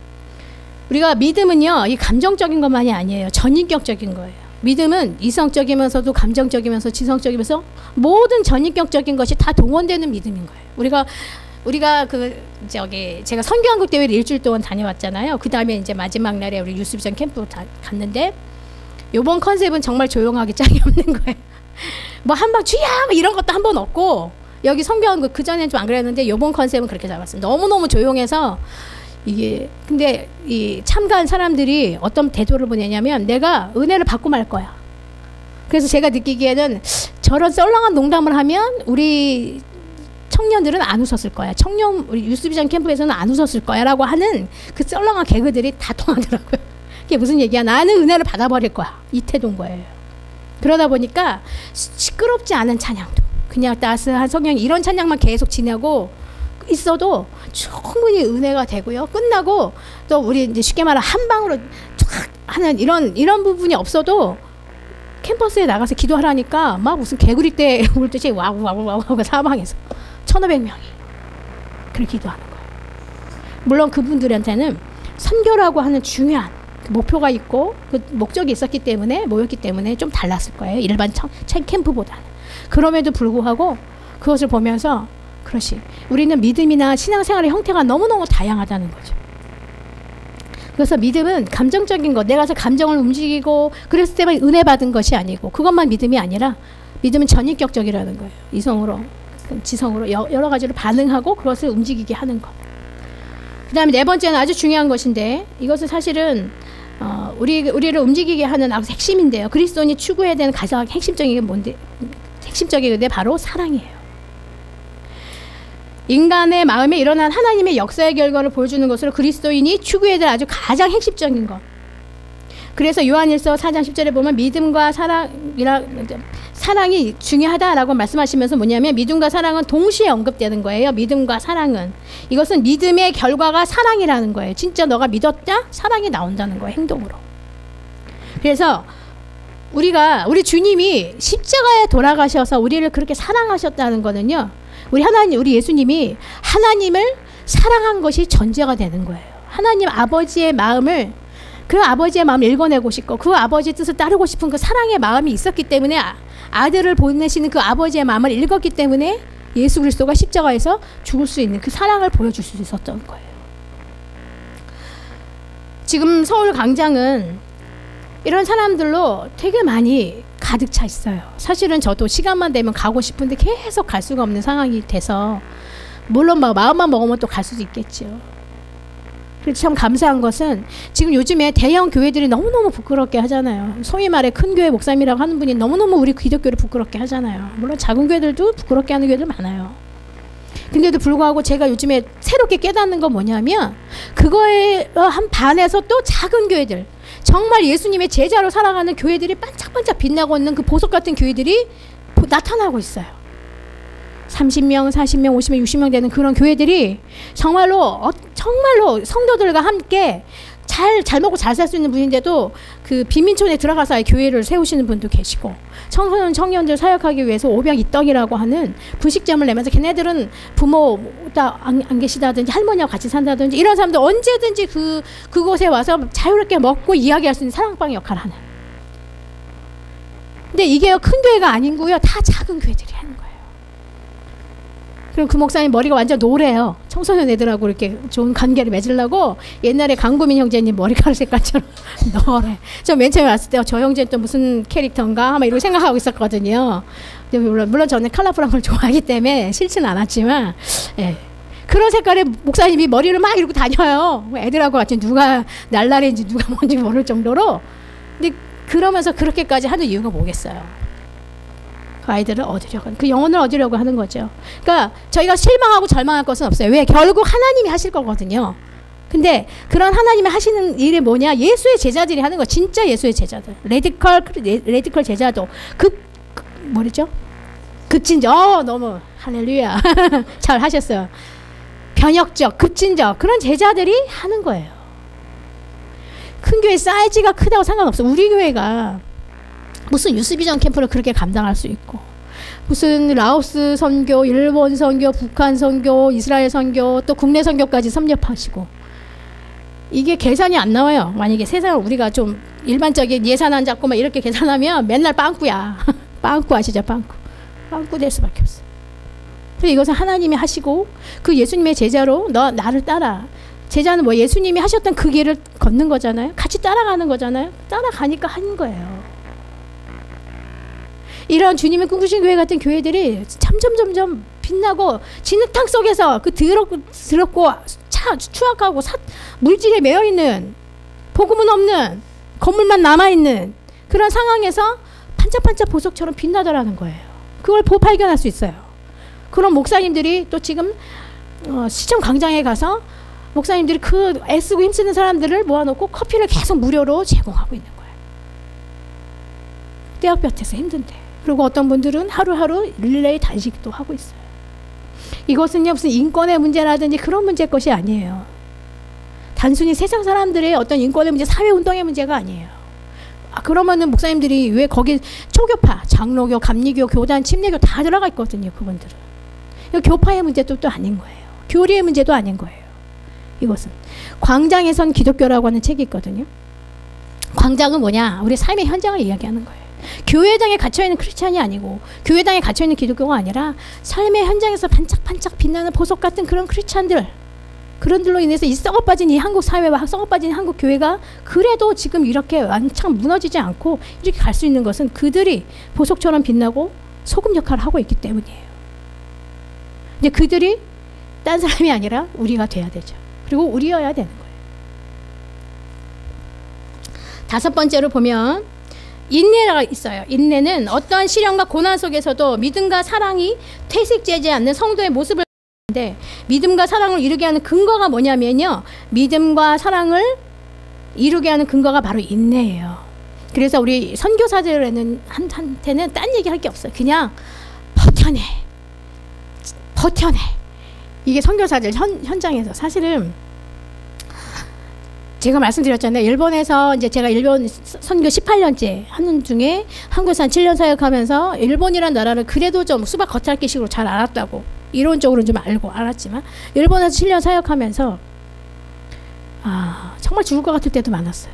우리가 믿음은요, 이 감정적인 것만이 아니에요. 전인격적인 거예요. 믿음은 이성적이면서도 감정적이면서 지성적이면서 모든 전인격적인 것이 다 동원되는 믿음인 거예요. 우리가 제가 선교한국 대회를 일주일 동안 다녀왔잖아요. 그 다음에 이제 마지막 날에 우리 유스비전 캠프 갔는데, 요번 컨셉은 정말 조용하게 짝이 없는 거예요. 뭐 한방 주야 뭐 이런 것도 한 번 없고, 여기 선교한국 그 전에는 좀 안 그랬는데 요번 컨셉은 그렇게 잡았어요. 너무너무 조용해서 이게, 근데 이 참가한 사람들이 어떤 태도를 보내냐면 내가 은혜를 받고 말 거야. 그래서 제가 느끼기에는 저런 썰렁한 농담을 하면 우리 청년들은 안 웃었을 거야. 우리 유스비전 캠프에서는 안 웃었을 거야 라고 하는 그 썰렁한 개그들이 다 통하더라고요. 그게 무슨 얘기야? 나는 은혜를 받아버릴 거야. 이 태도인 거예요. 그러다 보니까 시끄럽지 않은 찬양도, 그냥 따스한 성령이 이런 찬양만 계속 지내고 있어도 충분히 은혜가 되고요. 끝나고 또 우리 이제 쉽게 말하면 한 방으로 쫙 하는 이런 부분이 없어도 캠퍼스에 나가서 기도하라니까 막 무슨 개구리 때 울 듯이 와우 사방에서 1,500명이 그렇게 기도하는 거예요. 물론 그분들한테는 선교라고 하는 중요한 목표가 있고 그 목적이 있었기 때문에, 모였기 때문에 좀 달랐을 거예요. 일반 캠프보다는. 그럼에도 불구하고 그것을 보면서 그렇지, 우리는 믿음이나 신앙생활의 형태가 너무너무 다양하다는 거죠. 그래서 믿음은 감정적인 것, 내가 감정을 움직이고 그랬을 때만 은혜 받은 것이 아니고, 그것만 믿음이 아니라 믿음은 전인격적이라는 거예요. 이성으로, 지성으로 여러 가지로 반응하고 그것을 움직이게 하는 것. 그 다음에 네 번째는 아주 중요한 것인데, 이것은 사실은 우리를 움직이게 하는 아주 핵심인데요. 그리스도인이 추구해야 되는 가장 핵심적인 게 뭔데? 핵심적인 게 바로 사랑이에요. 인간의 마음에 일어난 하나님의 역사의 결과를 보여주는 것으로 그리스도인이 추구해야 될 아주 가장 핵심적인 것. 그래서 요한일서 4장 10절에 보면 믿음과 사랑이 중요하다라고 말씀하시면서 뭐냐면 믿음과 사랑은 동시에 언급되는 거예요. 믿음과 사랑은. 이것은 믿음의 결과가 사랑이라는 거예요. 진짜 너가 믿었다? 사랑이 나온다는 거예요. 행동으로. 그래서 우리 주님이 십자가에 돌아가셔서 우리를 그렇게 사랑하셨다는 거는요. 우리 예수님이 하나님을 사랑한 것이 전제가 되는 거예요. 하나님 아버지의 마음을, 그 아버지의 마음을 읽어내고 싶고 그 아버지의 뜻을 따르고 싶은 그 사랑의 마음이 있었기 때문에 아들을 보내시는 그 아버지의 마음을 읽었기 때문에 예수 그리스도가 십자가에서 죽을 수 있는 그 사랑을 보여줄 수 있었던 거예요. 지금 서울 광장은 이런 사람들로 되게 많이 가득 차 있어요. 사실은 저도 시간만 되면 가고 싶은데 계속 갈 수가 없는 상황이 돼서, 물론 마음만 먹으면 또 갈 수도 있겠죠. 그래서 참 감사한 것은 지금 요즘에 대형 교회들이 너무너무 부끄럽게 하잖아요. 소위 말해 큰 교회 목사님이라고 하는 분이 너무너무 우리 기독교를 부끄럽게 하잖아요. 물론 작은 교회들도 부끄럽게 하는 교회들 많아요. 근데도 불구하고 제가 요즘에 새롭게 깨닫는 건 뭐냐면, 그거에 한 반해서 또 작은 교회들, 정말 예수님의 제자로 살아가는 교회들이 반짝반짝 빛나고 있는 그 보석 같은 교회들이 나타나고 있어요. 30명, 40명, 50명, 60명 되는 그런 교회들이 정말로 성도들과 함께 잘 먹고 잘 살 수 있는 분인데도 그 빈민촌에 들어가서 교회를 세우시는 분도 계시고, 청소년 청년들 사역하기 위해서 오병 이떡이라고 하는 분식점을 내면서 걔네들은 부모 안 계시다든지 할머니와 같이 산다든지 이런 사람들 언제든지 그곳에 와서 자유롭게 먹고 이야기할 수 있는 사랑방 역할을 하는. 근데 이게 큰 교회가 아니고요, 다 작은 교회들이 하는 거예요. 그럼 그 목사님 머리가 완전 노래요. 청소년 애들하고 이렇게 좋은 관계를 맺으려고 옛날에 강구민 형제님 머리카락 색깔처럼 노래. 저 맨 처음에 왔을 때 저 형제는 또 무슨 캐릭터인가 막 이러고 생각하고 있었거든요. 물론 저는 컬러풀한 걸 좋아하기 때문에 싫지는 않았지만, 예. 그런 색깔의 목사님이 머리를 막 이러고 다녀요. 애들하고 같이 누가 날라리인지 누가 뭔지 모를 정도로. 근데 그러면서 그렇게까지 하는 이유가 뭐겠어요? 그 아이들을 얻으려고, 그 영혼을 얻으려고 하는 거죠. 그러니까 저희가 실망하고 절망할 것은 없어요. 왜? 결국 하나님이 하실 거거든요. 근데 그런 하나님이 하시는 일이 뭐냐? 예수의 제자들이 하는 거. 진짜 예수의 제자들. 레디컬 제자도 뭐랬죠? 급진적. 너무 할렐루야. 잘 하셨어요. 변혁적, 급진적 그런 제자들이 하는 거예요. 큰 교회 사이즈가 크다고 상관없어. 우리 교회가 무슨 유스비전 캠프를 그렇게 감당할 수 있고, 무슨 라오스 선교, 일본 선교, 북한 선교, 이스라엘 선교, 또 국내 선교까지 섭렵하시고, 이게 계산이 안 나와요. 만약에 세상을 우리가 좀 일반적인 예산 안 잡고 막 이렇게 계산하면 맨날 빵꾸야. 빵꾸 아시죠? 빵꾸 될 수밖에 없어요. 그래서 이것은 하나님이 하시고, 그 예수님의 제자로 너 나를 따라. 제자는 뭐 예수님이 하셨던 그 길을 걷는 거잖아요. 같이 따라가는 거잖아요. 따라가니까 하는 거예요. 이런 주님의 꿈꾸신 교회 같은 교회들이 점점 빛나고, 진흙탕 속에서 그 더럽고 추악하고 물질에 매여있는, 복음은 없는, 건물만 남아있는 그런 상황에서 반짝반짝 보석처럼 빛나더라는 거예요. 그걸 발견할 수 있어요. 그런 목사님들이 또 지금 시청 광장에 가서 목사님들이 그 애쓰고 힘쓰는 사람들을 모아놓고 커피를 계속 무료로 제공하고 있는 거예요. 떼약볕에서 힘든데. 그리고 어떤 분들은 하루하루 릴레이 단식도 하고 있어요. 이것은요, 무슨 인권의 문제라든지 그런 문제 것이 아니에요. 단순히 세상 사람들의 어떤 인권의 문제, 사회운동의 문제가 아니에요. 그러면은 목사님들이 왜 거기 초교파, 장로교, 감리교, 교단, 침례교 다 들어가 있거든요, 그분들은. 교파의 문제도 또 아닌 거예요. 교리의 문제도 아닌 거예요. 이것은. 광장에선 기독교라고 하는 책이 있거든요. 광장은 뭐냐? 우리 삶의 현장을 이야기하는 거예요. 교회당에 갇혀있는 크리스찬이 아니고, 교회당에 갇혀있는 기독교가 아니라 삶의 현장에서 반짝반짝 빛나는 보석 같은 그런 크리스찬들, 그런들로 인해서 이 썩어빠진 이 한국 사회와 썩어빠진 한국 교회가 그래도 지금 이렇게 왕창 무너지지 않고 이렇게 갈 수 있는 것은 그들이 보석처럼 빛나고 소금 역할을 하고 있기 때문이에요. 이제 그들이 딴 사람이 아니라 우리가 돼야 되죠. 그리고 우리여야 되는 거예요. 다섯 번째로 보면 인내가 있어요. 인내는 어떠한 시련과 고난 속에서도 믿음과 사랑이 퇴색되지 않는 성도의 모습을 보는데, 믿음과 사랑을 이루게 하는 근거가 뭐냐면요, 믿음과 사랑을 이루게 하는 근거가 바로 인내예요. 그래서 우리 선교사들한테는 딴 얘기 할 게 없어요. 그냥 버텨내. 이게 선교사들 현장에서 사실은 제가 말씀드렸잖아요. 일본에서 이제 제가 일본 선교 18년째 하는 중에 한국에서 한 7년 사역하면서 일본이란 나라를 그래도 좀 수박 겉핥기식으로 잘 알았다고, 이론적으로는 좀 알았지만 일본에서 7년 사역하면서 정말 죽을 것 같을 때도 많았어요.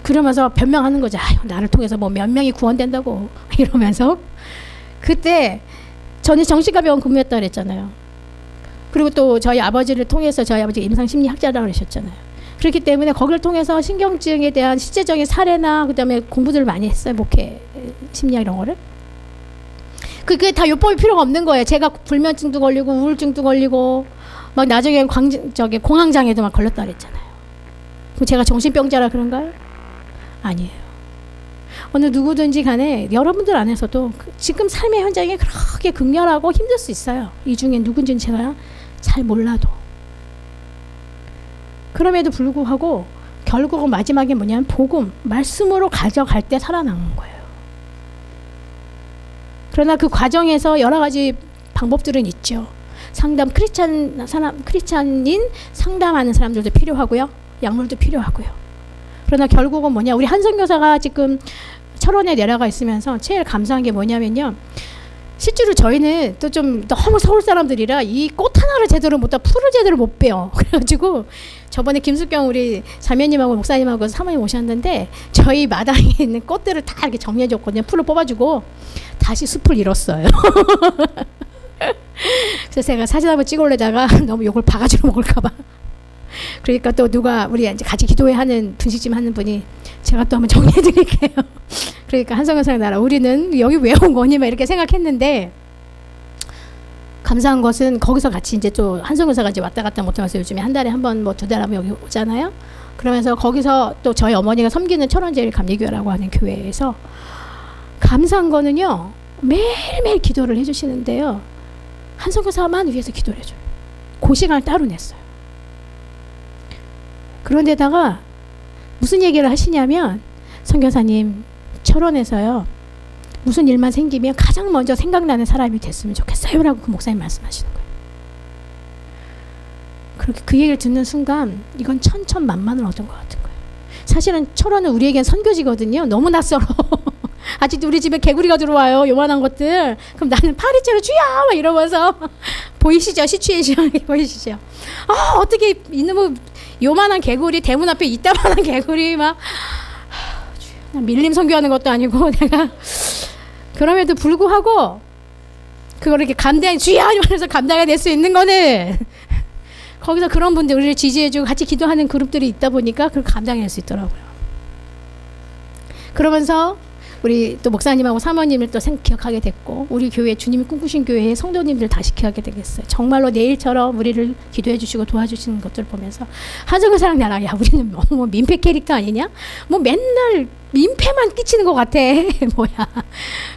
그러면서 변명하는 거죠. 나를 통해서 뭐 몇 명이 구원된다고 이러면서. 그때 저는 정신과병원 근무했다 그랬잖아요. 그리고 또 저희 아버지를 통해서, 저희 아버지가 임상심리학자라고 그러셨잖아요. 그렇기 때문에 거기를 통해서 신경증에 대한 실제적인 사례나 그다음에 공부들을 많이 했어요. 목회 심리학 이런 거를. 그게 다 요법이 필요가 없는 거예요. 제가 불면증도 걸리고 우울증도 걸리고 막 나중에 공황장애도 막 걸렸다 그랬잖아요. 제가 정신병자라 그런가요? 아니에요. 어느 누구든지 간에 여러분들 안에서도 지금 삶의 현장이 그렇게 극렬하고 힘들 수 있어요. 이 중에 누군지는 제가 잘 몰라도. 그럼에도 불구하고 결국은 마지막에 뭐냐면 복음, 말씀으로 가져갈 때 살아남는 거예요. 그러나 그 과정에서 여러 가지 방법들은 있죠. 상담, 크리스찬인 상담하는 사람들도 필요하고요. 약물도 필요하고요. 그러나 결국은 뭐냐, 우리 한선교사가 지금 철원에 내려가 있으면서 제일 감사한 게 뭐냐면요, 실제로 저희는 또 좀 너무 서울 사람들이라 이 꽃 하나를 제대로 못 따, 풀을 제대로 못 빼요. 그래가지고 저번에 김숙경 우리 자매님하고 목사님하고 사모님 오셨는데 저희 마당에 있는 꽃들을 다 이렇게 정리해줬거든요. 풀을 뽑아주고 다시 숲을 잃었어요. 그래서 제가 사진 한번 찍어올려다가 너무 욕을 바가지로 먹을까봐. 그러니까 또 누가 우리 이제 같이 기도회 하는 분식집 하는 분이 제가 또 한번 정리해 드릴게요. 그러니까 한성교사의 나라, 우리는 여기 왜 온 거니? 막 이렇게 생각했는데, 감사한 것은 거기서 같이 이제 또 한성교사가 이제 왔다 갔다 못하면서 요즘에 한 달에 한 번 뭐 두 달 하면 여기 오잖아요. 그러면서 거기서 또 저희 어머니가 섬기는 철원제일감리교회라고 하는 교회에서 감사한 거는요, 매일매일 기도를 해주시는데요, 한성교사만 위해서 기도를 해줘요. 그 시간을 따로 냈어요. 그런데다가 무슨 얘기를 하시냐면, 선교사님, 철원에서요 무슨 일만 생기면 가장 먼저 생각나는 사람이 됐으면 좋겠어요 라고 그 목사님 말씀하시는 거예요. 그렇게 그 얘기를 듣는 순간 이건 천천만만을 얻은 것 같은 거예요. 사실은 철원은 우리에겐 선교지거든요. 너무 낯설어. 아직도 우리 집에 개구리가 들어와요, 요만한 것들. 그럼 나는 파리채로 주야 막 이러면서 보이시죠? 시츄에이션 보이시죠? 어떻게 이놈의 요만한 개구리, 대문 앞에 이따만한 개구리 막 밀림 선교하는 것도 아니고 내가 그럼에도 불구하고 그걸 이렇게 주야 이러면서 감당이 될 수 있는 거는 거기서 그런 분들 우리를 지지해주고 같이 기도하는 그룹들이 있다 보니까 그걸 감당할 수 있더라고요. 그러면서 우리 또 목사님하고 사모님을 또 기억하게 됐고, 우리 교회, 주님이 꿈꾸신 교회의 성도님들 다시 기억하게 되겠어요. 정말로 내일처럼 우리를 기도해 주시고 도와주시는 것들을 보면서 한성교사랑 나랑, 야 우리는 뭐 민폐 캐릭터 아니냐? 뭐 맨날 민폐만 끼치는 것 같아. 뭐야.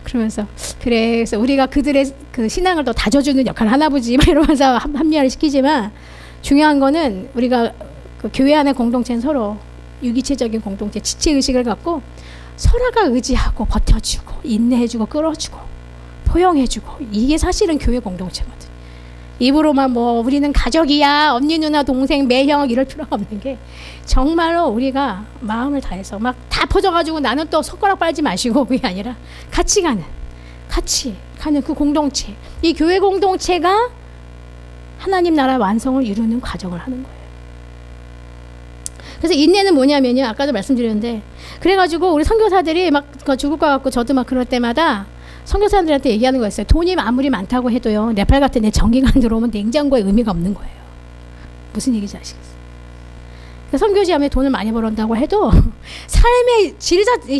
그러면서 그래, 그래서 우리가 그들의 그 신앙을 더 다져주는 역할을 하나 보지 막 이러면서 합리화를 시키지만, 중요한 거는 우리가 그 교회 안의 공동체는 서로 유기체적인 공동체, 지체의식을 갖고 서로가 의지하고 버텨주고 인내해주고 끌어주고 포용해주고, 이게 사실은 교회 공동체거든. 입으로만 뭐 우리는 가족이야, 언니 누나 동생 매형 이럴 필요가 없는 게, 정말로 우리가 마음을 다해서 막 다 퍼져가지고 나는 또 손가락 빨지 마시고, 그게 아니라 같이 가는 그 공동체, 이 교회 공동체가 하나님 나라 완성을 이루는 과정을 하는 거예요. 그래서 인내는 뭐냐면요, 아까도 말씀드렸는데, 그래가지고 우리 선교사들이 막 죽을 것 같고 저도 막 그럴 때마다 선교사들한테 얘기하는 거였어요. 돈이 아무리 많다고 해도요, 네팔 같은 데 전기가 안 들어오면 냉장고에 의미가 없는 거예요. 무슨 얘기인지 아시겠어요? 선교지 하면 돈을 많이 벌었다고 해도 삶의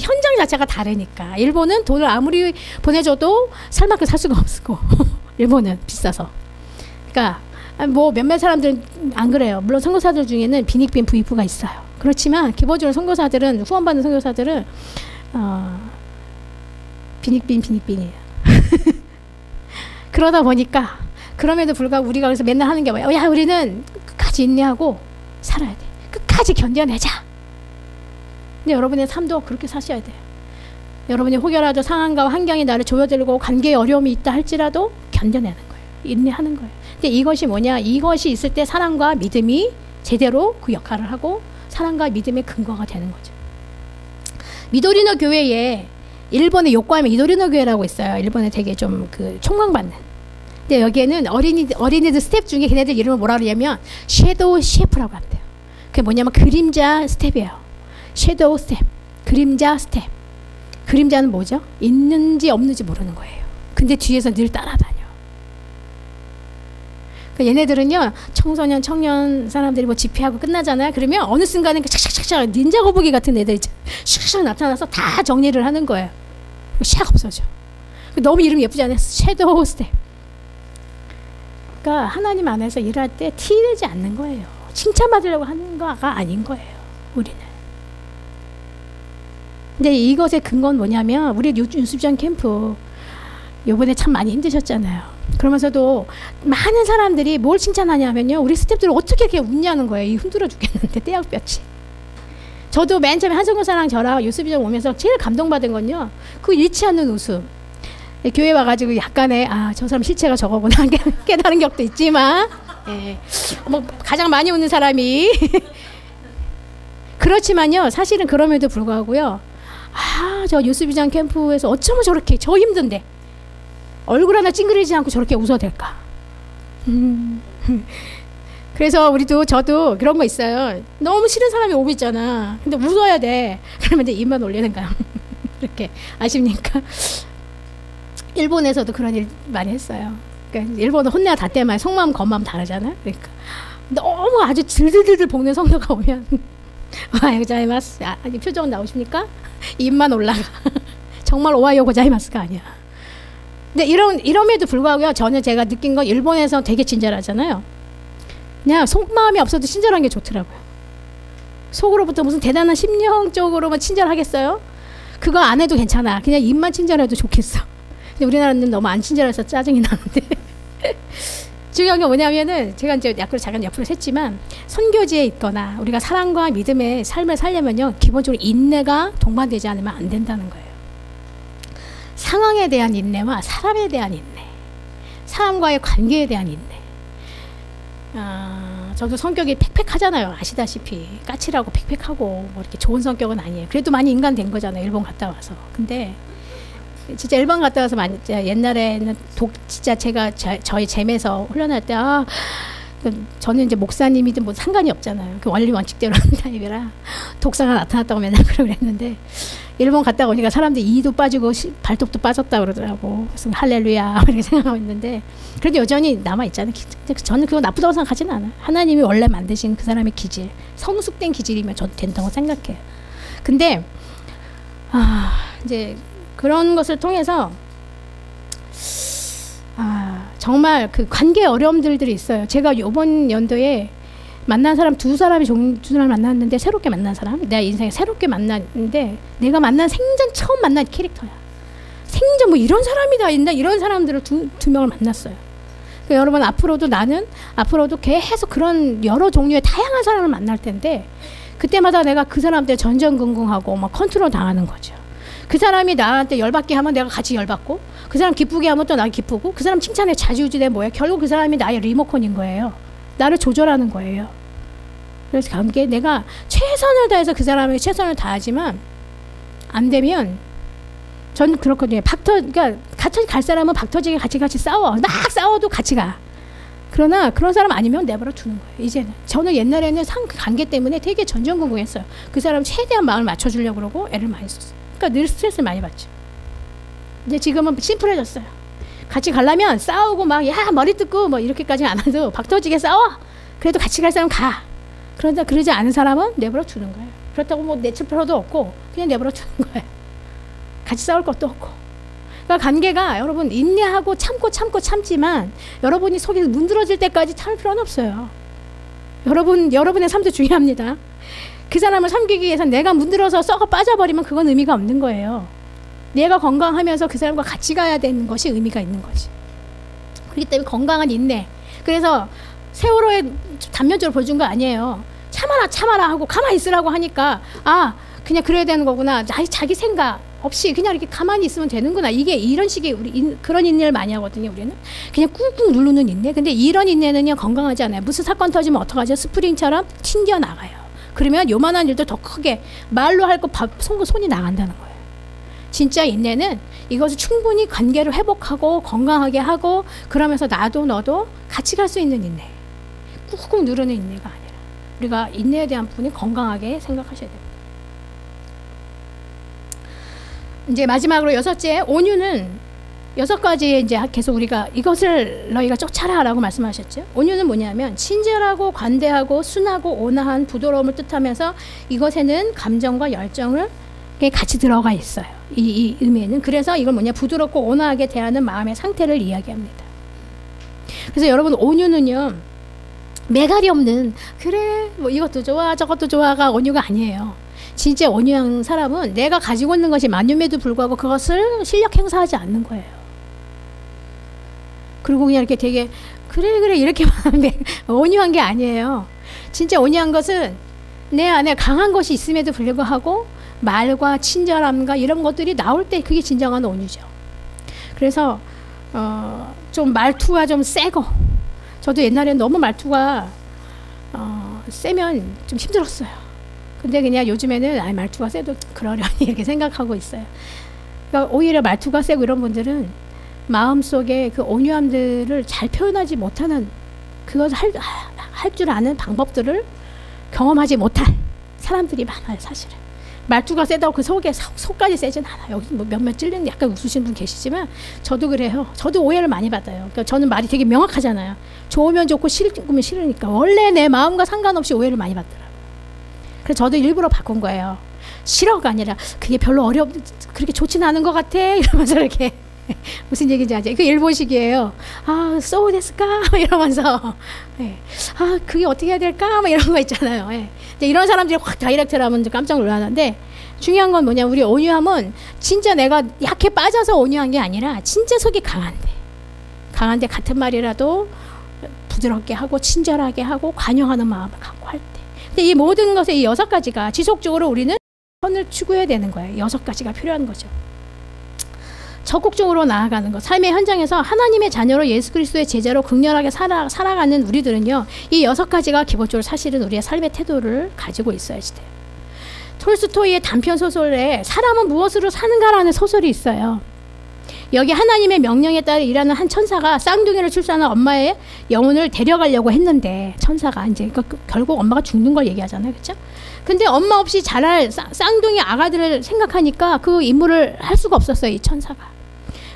현장 자체가 다르니까. 일본은 돈을 아무리 보내줘도 살 만큼 살 수가 없고 일본은 비싸서. 그러니까 뭐 몇몇 사람들은 안 그래요. 물론 선교사들 중에는 빈익빈 부익부가 있어요. 그렇지만 기본적으로 선교사들은, 후원받는 선교사들은 빈익빈이에요. 그러다 보니까 그럼에도 불구하고 우리가 그래서 맨날 하는 게 뭐야? 야, 우리는 끝까지 인내하고 살아야 돼. 끝까지 견뎌내자. 근데 여러분의 삶도 그렇게 사셔야 돼요. 여러분이 혹여라도 상황과 환경이 나를 조여들고 관계에 어려움이 있다 할지라도 견뎌내는 거예요. 인내하는 거예요. 근데 이것이 뭐냐? 이것이 있을 때 사랑과 믿음이 제대로 그 역할을 하고 사랑과 믿음의 근거가 되는 거죠. 미도리노 교회에 일본의 요코하마 미도리노 교회라고 있어요. 일본에 되게 좀 그 총망받는. 근데 여기에는 어린이들 스텝 중에 걔네들 이름을 뭐라 그러냐면 섀도우 CF라고 한대요. 그게 뭐냐면 그림자 스텝이에요. 섀도우 스텝. 그림자 스텝. 그림자는 뭐죠? 있는지 없는지 모르는 거예요. 근데 뒤에서 늘 따라다녀. 그러니까 얘네들은요, 청소년, 청년 사람들이 뭐 집회하고 끝나잖아요. 그러면 어느 순간에 샥샥샥 닌자 거북이 같은 애들이 샥샥 나타나서 다 정리를 하는 거예요. 샥 없어져. 너무 이름이 예쁘지 않아요? 섀도우 스텝. 그러니까 하나님 안에서 일할 때 티내지 않는 거예요. 칭찬받으려고 하는 거가 아닌 거예요. 우리는. 근데 이것의 근거는 뭐냐면 우리 윤수비전 캠프 요번에 참 많이 힘드셨잖아요. 그러면서도 많은 사람들이 뭘 칭찬하냐면요, 우리 스태프들을 어떻게 이렇게 웃냐는 거예요. 이 흔들어 죽겠는데 떼약볕이. 저도 맨 처음에 한성교사랑 저랑 윤수비전 오면서 제일 감동받은 건요, 그 잃지 않는 웃음. 교회 와가지고 약간의 저 사람 실체가 저거구나 깨달은 격도 있지만, 예, 뭐 가장 많이 웃는 사람이 그렇지만요, 사실은 그럼에도 불구하고요, 저 유스비장 캠프에서 어쩌면 저렇게 저 힘든데 얼굴 하나 찡그리지 않고 저렇게 웃어야 될까. 그래서 저도 그런 거 있어요. 너무 싫은 사람이 오고 있잖아. 근데 웃어야 돼. 그러면 이제 입만 올리는 거야. 이렇게. 아십니까? 일본에서도 그런 일 많이 했어요. 그러니까 일본은 혼내야 다 때만 속마음 겉마음 다르잖아요. 그러니까 너무 아주 질질질질 볶는 성도가 오면 오하요 고자이마스. 아니 표정 나오십니까? 입만 올라가. 정말 오하요 고자이마스가 아니야. 근데 이럼에도 불구하고요, 저는 제가 느낀 건 일본에서 되게 친절하잖아요. 그냥 속마음이 없어도 친절한 게 좋더라고요. 속으로부터 무슨 대단한 심령적으로만 친절하겠어요? 그거 안 해도 괜찮아. 그냥 입만 친절해도 좋겠어. 근데 우리나라는 너무 안 친절해서 짜증이 나는데 중요한 게 뭐냐면은 제가 이제 잠깐 옆으로 샜지만 선교지에 있거나 우리가 사랑과 믿음의 삶을 살려면요, 기본적으로 인내가 동반되지 않으면 안 된다는 거예요. 상황에 대한 인내와 사람에 대한 인내, 사람과의 관계에 대한 인내. 저도 성격이 팩팩하잖아요. 아시다시피 까칠하고 팩팩하고 뭐 이렇게 좋은 성격은 아니에요. 그래도 많이 인간 된 거잖아요. 일본 갔다 와서. 근데 진짜 일본 갔다 와서 옛날에는 진짜 제가 저희 잼에서 훈련할 때 저는 이제 목사님이든 뭐 상관이 없잖아요. 그 원리 원칙대로 하는 타입이라 독사가 나타났다고 맨날 그랬는데 일본 갔다 오니까 사람들이 이도 빠지고 발톱도 빠졌다 그러더라고. 그래서 할렐루야 이렇게 생각하고 있는데 그래도 여전히 남아있잖아요. 저는 그거 나쁘다고 생각하지는 않아요. 하나님이 원래 만드신 그 사람의 기질, 성숙된 기질이면 저도 된다고 생각해요. 근데 이제 그런 것을 통해서 정말 그 관계 어려움들이 있어요. 제가 이번 연도에 만난 사람 두 사람을 만났는데, 새롭게 만난 사람, 내 인생에 새롭게 만났는데 내가 만난 생전 처음 만난 캐릭터야. 생전 뭐 이런 사람이 다 있나, 이런 사람들을 두 명을 만났어요. 그러니까 여러분, 나는 앞으로도 계속 그런 여러 종류의 다양한 사람을 만날 텐데 그때마다 내가 그 사람한테 전전긍긍하고 막 컨트롤 당하는 거죠. 그 사람이 나한테 열받게 하면 내가 같이 열받고, 그 사람 기쁘게 하면 또 나 기쁘고, 그 사람 칭찬에 좌지우지돼 뭐야? 결국 그 사람이 나의 리모컨인 거예요. 나를 조절하는 거예요. 그래서 관계에 내가 최선을 다해서 그 사람에게 최선을 다하지만 안 되면 저는 그렇거든요. 그러니까 같이 갈 사람은 박터지게 같이 싸워. 막 싸워도 같이 가. 그러나 그런 사람 아니면 내버려 두는 거예요. 이제는. 저는 옛날에는 관계 때문에 되게 전전긍긍했어요. 그 사람 최대한 마음을 맞춰주려고 그러고 애를 많이 썼어요. 그러니까 늘 스트레스를 많이 받죠. 이제 지금은 심플해졌어요. 같이 가려면 싸우고 막 머리 뜯고 뭐 이렇게까지 안 해도 박터지게 싸워. 그래도 같이 갈 사람 가. 그런데 그러지 않은 사람은 내버려 두는 거예요. 그렇다고 뭐 내칠 필요도 없고 그냥 내버려 두는 거예요. 같이 싸울 것도 없고. 그러니까 관계가 여러분 인내하고 참지만 여러분이 속이 문드러질 때까지 참을 필요는 없어요. 여러분의 삶도 중요합니다. 그 사람을 섬기기 위해서 내가 문드러서 썩어 빠져버리면 그건 의미가 없는 거예요. 내가 건강하면서 그 사람과 같이 가야 되는 것이 의미가 있는 거지. 그렇기 때문에 건강한 인내. 그래서 세월호에 단면적으로 보여준 거 아니에요. 참아라 하고 가만히 있으라고 하니까 그냥 그래야 되는 거구나. 자기 생각 없이 그냥 이렇게 가만히 있으면 되는구나. 이게 이런 식의 그런 인내를 많이 하거든요. 우리는 그냥 꾹꾹 누르는 인내. 근데 이런 인내는요 건강하지 않아요. 무슨 사건 터지면 어떡하죠? 스프링처럼 튕겨나가요. 그러면 요만한 일도 더 크게 말로 할 거 손이 나간다는 거예요. 진짜 인내는 이것을 충분히 관계를 회복하고 건강하게 하고 그러면서 나도 너도 같이 갈 수 있는 인내. 꾹꾹 누르는 인내가 아니라 우리가 인내에 대한 부분이 건강하게 생각하셔야 됩니다. 이제 마지막으로 여섯째, 온유는 6가지 이제 계속 우리가 이것을 너희가 쫓아라 라고 말씀하셨죠. 온유는 뭐냐면 친절하고 관대하고 순하고 온화한 부드러움을 뜻하면서 이것에는 감정과 열정을 같이 들어가 있어요. 이 의미에는. 그래서 이걸 뭐냐, 부드럽고 온화하게 대하는 마음의 상태를 이야기합니다. 그래서 여러분 온유는요 매갈이 없는 그래 뭐 이것도 좋아 저것도 좋아가 온유가 아니에요. 진짜 온유한 사람은 내가 가지고 있는 것이 만юм에도 불구하고 그것을 실력 행사하지 않는 거예요. 그리고 그냥 이렇게 되게 그래 이렇게 하는데 온유한 게 아니에요. 진짜 온유한 것은 내 안에 강한 것이 있음에도 불구하고 말과 친절함과 이런 것들이 나올 때 그게 진정한 온유죠. 그래서 좀 말투가 좀 세고, 저도 옛날에 너무 말투가 세면 좀 힘들었어요. 근데 그냥 요즘에는 말투가 세도 그러려니 이렇게 생각하고 있어요. 그러니까 오히려 말투가 세고 이런 분들은 마음속에 그 온유함들을 잘 표현하지 못하는, 그것을 할 줄 아는 방법들을 경험하지 못한 사람들이 많아요. 사실은 말투가 세다고 그 속까지 세진 않아요. 여기 뭐 몇몇 찔리는 약간 웃으시는 분 계시지만 저도 그래요. 저도 오해를 많이 받아요. 그러니까 저는 말이 되게 명확하잖아요. 좋으면 좋고 싫으면 싫으니까 원래 내 마음과 상관없이 오해를 많이 받더라고요. 그래서 저도 일부러 바꾼 거예요. 싫어가 아니라 그게 별로 그렇게 좋지는 않은 것 같아 이러면서 이렇게 무슨 얘기인지 알죠? 그 일본식이에요. so 데스까? 이러면서 그게 어떻게 해야 될까? 막 이런 거 있잖아요. 이런 사람들이 확 다이렉트를 하면 깜짝 놀라는데, 중요한 건 뭐냐, 우리 온유함은 진짜 내가 약해 빠져서 온유한 게 아니라 진짜 속이 강한데 같은 말이라도 부드럽게 하고 친절하게 하고 관용하는 마음을 갖고 할 때. 근데 이 모든 것의 이 6가지가 지속적으로 우리는 선을 추구해야 되는 거예요. 6가지가 필요한 거죠. 적극적으로 나아가는 것. 삶의 현장에서 하나님의 자녀로 예수 그리스도의 제자로 극렬하게 살아가는 우리들은요, 이 6가지가 기본적으로 사실은 우리의 삶의 태도를 가지고 있어야지 돼요. 톨스토이의 단편 소설에 사람은 무엇으로 사는가라는 소설이 있어요. 여기 하나님의 명령에 따라 일하는 한 천사가 쌍둥이를 출산한 엄마의 영혼을 데려가려고 했는데, 천사가 이제 결국 엄마가 죽는 걸 얘기하잖아요. 그렇죠? 근데 엄마 없이 자랄 쌍둥이 아가들을 생각하니까 그 임무를 할 수가 없었어요, 이 천사가.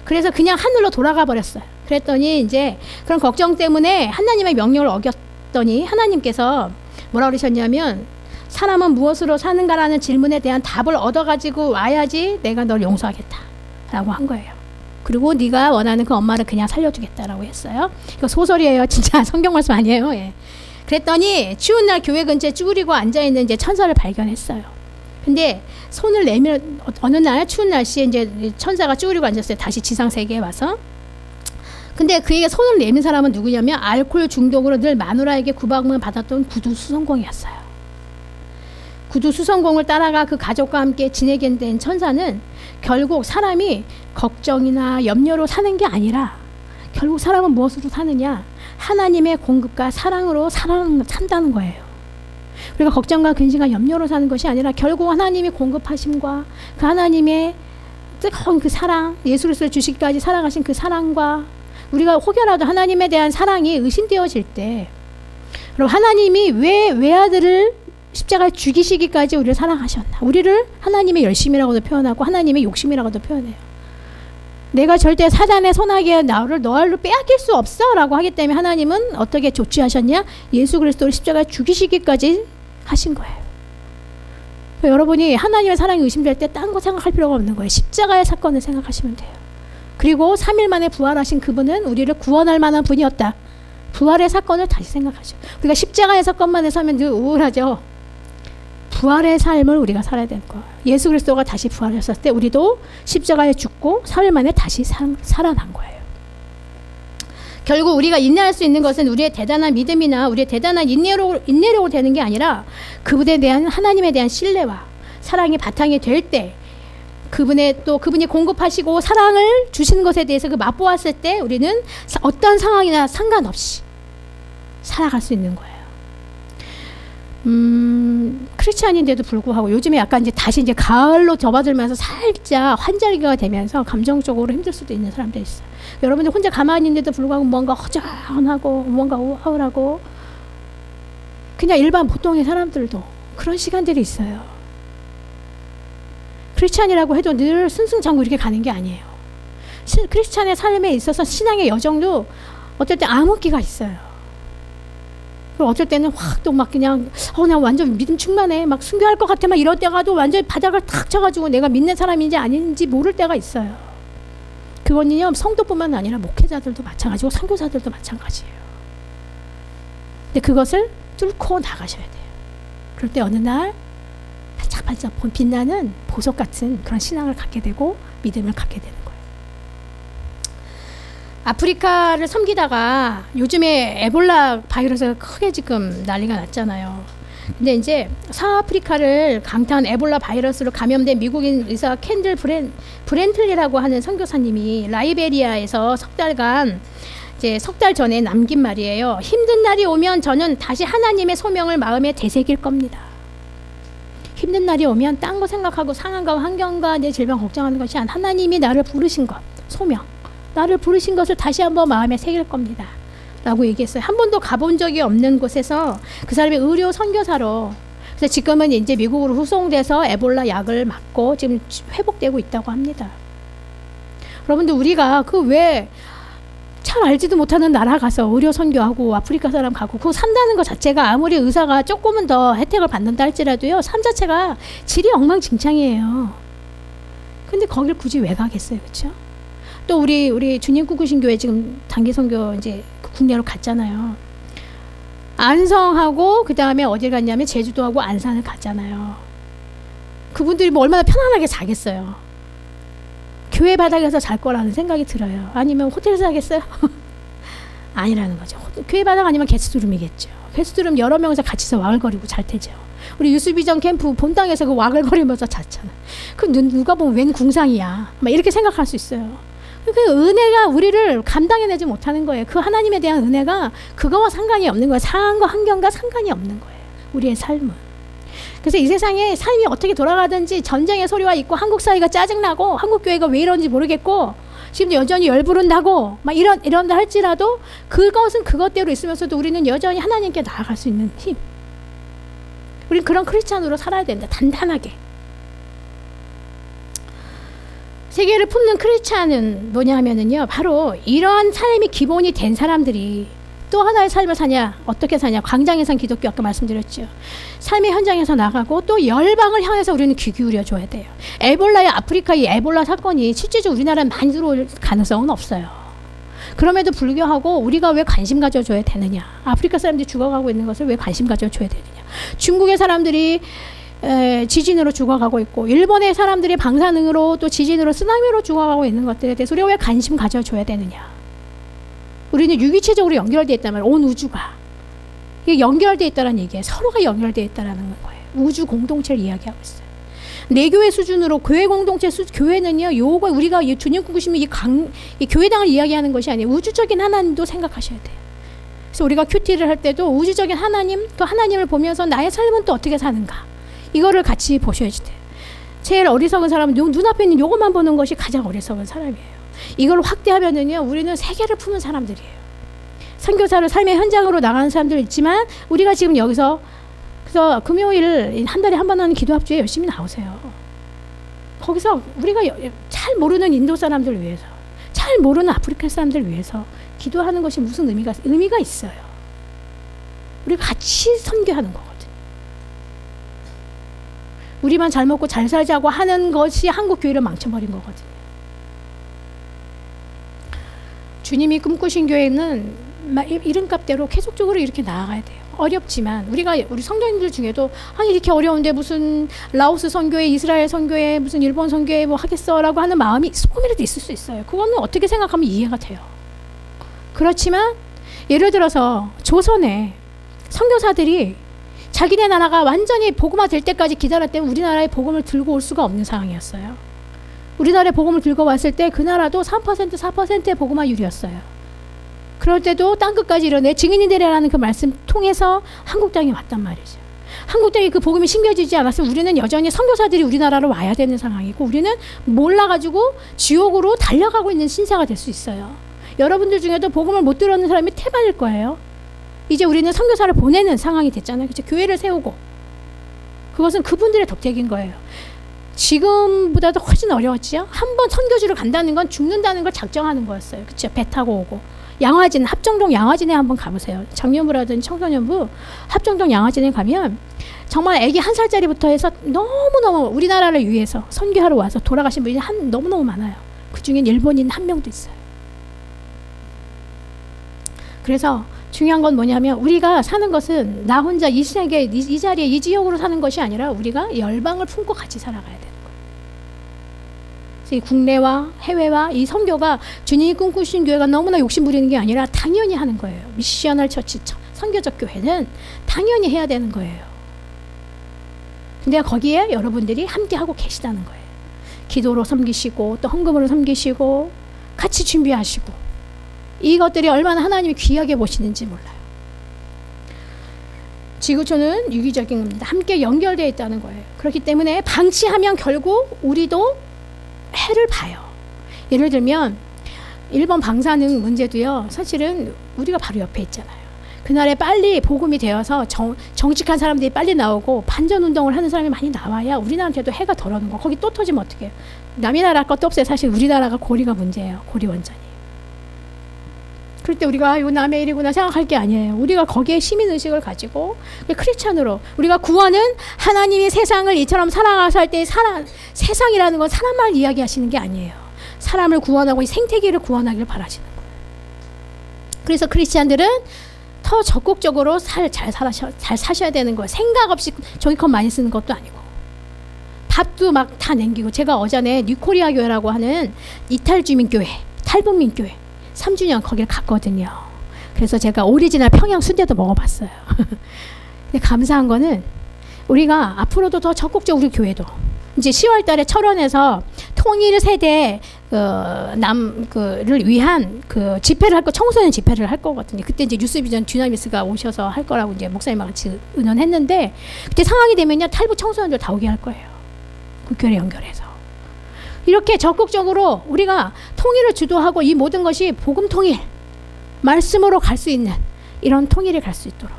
그래서 그냥 하늘로 돌아가 버렸어요. 그랬더니 이제 그런 걱정 때문에 하나님의 명령을 어겼더니 하나님께서 뭐라 그러셨냐면, 사람은 무엇으로 사는가라는 질문에 대한 답을 얻어가지고 와야지 내가 널 용서하겠다 라고 한 거예요. 그리고 네가 원하는 그 엄마를 그냥 살려주겠다라고 했어요. 이거 소설이에요. 진짜 성경 말씀 아니에요. 그랬더니 추운 날 교회 근처에 쭈그리고 앉아있는 이제 천사를 발견했어요. 근데 손을 내밀, 어느 날 추운 날씨에 이제 천사가 쭈그리고 앉았어요. 다시 지상 세계에 와서. 근데 그에게 손을 내민 사람은 누구냐면 알코올 중독으로 늘 마누라에게 구박을 받았던 구두 수성공이었어요. 구두 수성공을 따라가 그 가족과 함께 지내게 된 천사는 결국 사람이 걱정이나 염려로 사는 게 아니라, 결국 사람은 무엇으로 사느냐, 하나님의 공급과 사랑으로 산다는 거예요. 우리가 걱정과 근심과 염려로 사는 것이 아니라 결국 하나님이 공급하심과 그 하나님의 뜨거운 그 사랑, 예수 그리스도를 주시기까지 살아가신 그 사랑과, 우리가 혹여라도 하나님에 대한 사랑이 의심되어질 때, 그럼 하나님이 왜 외아들을 십자가에 죽이시기까지 우리를 사랑하셨나, 우리를 하나님의 열심이라고도 표현하고 하나님의 욕심이라고도 표현해요. 내가 절대 사단의 손아귀에 나를 너로 빼앗길 수 없어 라고 하기 때문에 하나님은 어떻게 조치하셨냐, 예수 그리스도를 십자가에 죽이시기까지 하신 거예요. 여러분이 하나님의 사랑이 의심될 때 딴 거 생각할 필요가 없는 거예요. 십자가의 사건을 생각하시면 돼요. 그리고 3일 만에 부활하신 그분은 우리를 구원할 만한 분이었다. 부활의 사건을 다시 생각하죠. 우리가 십자가의 사건만 해서 하면 늘 우울하죠. 부활의 삶을 우리가 살아야 되는 거예요. 예수 그리스도가 다시 부활했을 때 우리도 십자가에 죽고 3일 만에 다시 살아난 거예요. 결국 우리가 인내할 수 있는 것은 우리의 대단한 믿음이나 우리의 대단한 인내력으로 되는 게 아니라 그분에 대한 하나님에 대한 신뢰와 사랑이 바탕이 될 때 그분이 공급하시고 사랑을 주시는 것에 대해서 그 맛보았을 때 우리는 어떤 상황이나 상관없이 살아갈 수 있는 거예요. 크리스찬인데도 불구하고 요즘에 약간 이제 다시 이제 가을로 접어들면서 살짝 환절기가 되면서 감정적으로 힘들 수도 있는 사람들이 있어요. 여러분들 혼자 가만히 있는데도 불구하고 뭔가 허전하고 뭔가 우울하고 그냥 일반 보통의 사람들도 그런 시간들이 있어요. 크리스찬이라고 해도 늘 승승장구 이렇게 가는 게 아니에요. 크리스찬의 삶에 있어서 신앙의 여정도 어떨 때 암흑기가 있어요. 그리고 어쩔 때는 확 또 막 그냥 나 완전 믿음 충만해 막 순교할 것 같아 막 이럴 때가도 완전히 바닥을 탁 쳐가지고 내가 믿는 사람인지 아닌지 모를 때가 있어요. 그거는요 성도뿐만 아니라 목회자들도 마찬가지고 선교사들도 마찬가지예요. 근데 그것을 뚫고 나가셔야 돼요. 그럴 때 어느 날 반짝반짝 빛나는 보석 같은 그런 신앙을 갖게 되고 믿음을 갖게 되는 거예요. 아프리카를 섬기다가 요즘에 에볼라 바이러스가 크게 지금 난리가 났잖아요. 근데 이제 서아프리카를 강타한 에볼라 바이러스로 감염된 미국인 의사 캔들 브렌틀리라고 하는 선교사님이 라이베리아에서 석 달 전에 남긴 말이에요. 힘든 날이 오면 저는 다시 하나님의 소명을 마음에 되새길 겁니다. 힘든 날이 오면 딴 거 생각하고 상황과 환경과 내 질병 걱정하는 것이 아니라 하나님이 나를 부르신 것, 소명, 나를 부르신 것을 다시 한번 마음에 새길 겁니다. 라고 얘기했어요. 한 번도 가본 적이 없는 곳에서 그 사람이 의료 선교사로 그래서 지금은 이제 미국으로 후송돼서 에볼라 약을 맞고 지금 회복되고 있다고 합니다. 여러분들 우리가 잘 알지도 못하는 나라 가서 의료 선교하고 아프리카 사람 가고 그거 산다는 것 자체가 아무리 의사가 조금은 더 혜택을 받는다 할지라도요 삶 자체가 질이 엉망진창이에요. 근데 거길 굳이 왜 가겠어요, 그렇죠? 또 우리 주님 꿈꾸신 교회 지금 단기 선교 이제 국내로 갔잖아요. 안성하고 그 다음에 어디 갔냐면 제주도하고 안산을 갔잖아요. 그분들이 뭐 얼마나 편안하게 자겠어요. 교회 바닥에서 잘 거라는 생각이 들어요. 아니면 호텔에서 자겠어요? 아니라는 거죠. 교회 바닥 아니면 게스트룸이겠죠. 게스트룸 여러 명이서 같이서 와글거리고 잘 테죠. 우리 유수비전 캠프 본당에서 그 와글거리면서 잤잖아. 그럼 누가 보면 웬 궁상이야. 막 이렇게 생각할 수 있어요. 그 은혜가 우리를 감당해내지 못하는 거예요. 그 하나님에 대한 은혜가 그거와 상관이 없는 거예요. 상황과 환경과 상관이 없는 거예요. 우리의 삶은. 그래서 이 세상에 삶이 어떻게 돌아가든지 전쟁의 소리와 있고 한국 사회가 짜증나고 한국 교회가 왜 이런지 모르겠고 지금 여전히 열부른다고 막 이런다 할지라도 그것은 그것대로 있으면서도 우리는 여전히 하나님께 나아갈 수 있는 힘. 우린 그런 크리스찬으로 살아야 된다. 단단하게. 세계를 품는 크리스찬은 뭐냐 하면은요 바로 이런 삶이 기본이 된 사람들이 또 하나의 삶을 사냐 어떻게 사냐 광장에 산 기독교 아까 말씀드렸죠. 삶의 현장에서 나가고 또 열방을 향해서 우리는 귀 기울여 줘야 돼요. 에볼라의 아프리카 이 에볼라 사건이 실제적으로 우리나라에 많이 들어올 가능성은 없어요. 그럼에도 불구하고 우리가 왜 관심 가져줘야 되느냐. 아프리카 사람들이 죽어가고 있는 것을 왜 관심 가져줘야 되느냐. 중국의 사람들이 지진으로 죽어가고 있고 일본의 사람들이 방사능으로 또 지진으로 쓰나미로 죽어가고 있는 것들에 대해서 우리가 왜 관심 가져줘야 되느냐. 우리는 유기체적으로 연결되어 있다면 온 우주가 이게 연결되어 있다는 얘기예요. 서로가 연결되어 있다는 거예요. 우주 공동체를 이야기하고 있어요. 내 교회 수준으로 교회 공동체 교회는요. 요거 우리가 주님 꿈꾸시면 이 교회당을 이야기하는 것이 아니에요. 우주적인 하나님도 생각하셔야 돼요. 그래서 우리가 큐티를 할 때도 우주적인 하나님 또 하나님을 보면서 나의 삶은 또 어떻게 사는가 이거를 같이 보셔야지 돼요. 제일 어리석은 사람은 눈앞에 있는 요것만 보는 것이 가장 어리석은 사람이에요. 이걸 확대하면은요 우리는 세계를 품은 사람들이에요. 선교사를 삶의 현장으로 나가는 사람들 있지만 우리가 지금 여기서 그래서 금요일 한 달에 한 번 하는 기도 합주에 열심히 나오세요. 거기서 우리가 잘 모르는 인도 사람들 위해서 잘 모르는 아프리카 사람들 위해서 기도하는 것이 무슨 의미가 있어요. 우리가 같이 선교하는 거거든요. 우리만 잘 먹고 잘 살자고 하는 것이 한국 교회를 망쳐버린 거거든요. 주님이 꿈꾸신 교회는 이름값대로 계속적으로 이렇게 나아가야 돼요. 어렵지만 우리 성도님들 중에도 아니 이렇게 어려운데 무슨 라오스 선교회, 이스라엘 선교회, 무슨 일본 선교회 뭐 하겠어라고 하는 마음이 조금이라도 있을 수 있어요. 그거는 어떻게 생각하면 이해가 돼요. 그렇지만 예를 들어서 조선에 선교사들이 자기네 나라가 완전히 복음화 될 때까지 기다렸을 때 우리나라에 복음을 들고 올 수가 없는 상황이었어요. 우리나라에 복음을 들고 왔을 때 그 나라도 3%, 4%의 복음화율이었어요. 그럴 때도 땅끝까지 이르네 증인이 되리라는 그 말씀 통해서 한국 땅에 왔단 말이죠. 한국 땅에 그 복음이 심겨지지 않았으면 우리는 여전히 선교사들이 우리나라로 와야 되는 상황이고 우리는 몰라가지고 지옥으로 달려가고 있는 신세가 될 수 있어요. 여러분들 중에도 복음을 못 들었는 사람이 태반일 거예요. 이제 우리는 선교사를 보내는 상황이 됐잖아요. 그렇죠? 교회를 세우고 그것은 그분들의 덕택인 거예요. 지금보다도 훨씬 어려웠지요. 한번 선교지로 간다는 건 죽는다는 걸 작정하는 거였어요. 그렇죠? 배 타고 오고. 양화진, 합정동 양화진에 한번 가보세요. 장년부라든지 청소년부 합정동 양화진에 가면 정말 아기 1살짜리부터 해서 너무너무 우리나라를 위해서 선교하러 와서 돌아가신 분이 너무너무 많아요. 그 중엔 일본인 한 명도 있어요. 그래서 중요한 건 뭐냐면 우리가 사는 것은 나 혼자 이 세계, 이 자리에 이 지역으로 사는 것이 아니라 우리가 열방을 품고 같이 살아가야 돼요. 국내와 해외와 이 선교가 주님이 꿈꾸신 교회가 너무나 욕심부리는 게 아니라 당연히 하는 거예요. 미셔널 처치, 선교적 교회는 당연히 해야 되는 거예요. 근데 거기에 여러분들이 함께 하고 계시다는 거예요. 기도로 섬기시고 또 헌금으로 섬기시고 같이 준비하시고 이것들이 얼마나 하나님이 귀하게 보시는지 몰라요. 지구촌은 유기적인 겁니다. 함께 연결되어 있다는 거예요. 그렇기 때문에 방치하면 결국 우리도 해를 봐요. 예를 들면 일본 방사능 문제도요. 사실은 우리가 바로 옆에 있잖아요. 그날에 빨리 복음이 되어서 정직한 사람들이 빨리 나오고 반전운동을 하는 사람이 많이 나와야 우리나라한테도 해가 덜 오는 거. 거기 또 터지면 어떡해요. 남의 나라 것도 없어요. 사실 우리나라가 고리가 문제예요. 고리 원전이. 그럴 때 우리가 이거 남의 일이구나 생각할 게 아니에요. 우리가 거기에 시민의식을 가지고 크리스찬으로 우리가 구원은 하나님이 세상을 이처럼 사랑하사 할 때 세상이라는 건 사람만 이야기하시는 게 아니에요. 사람을 구원하고 이 생태계를 구원하기를 바라시는 거예요. 그래서 크리스찬들은 더 적극적으로 잘 사셔야 되는 거예요. 생각 없이 종이컵 많이 쓰는 것도 아니고 밥도 막 다 남기고 제가 어전에 뉴코리아 교회라고 하는 이탈 주민교회 탈북민 교회 3주년 거길 갔거든요. 그래서 제가 오리지널 평양 순대도 먹어봤어요. 근데 감사한 거는 우리가 앞으로도 더 적극적으로 우리 교회도 이제 10월 달에 철원에서 통일 세대 를 위한 그 집회를 할 거 청소년 집회를 할 거거든요. 그때 이제 뉴스비전 듀나미스가 오셔서 할 거라고 이제 목사님과 같이 의논했는데 그때 상황이 되면요 탈북 청소년들 다 오게 할 거예요. 그 교회 연결해서. 이렇게 적극적으로 우리가 통일을 주도하고 이 모든 것이 복음 통일, 말씀으로 갈 수 있는 이런 통일을 갈 수 있도록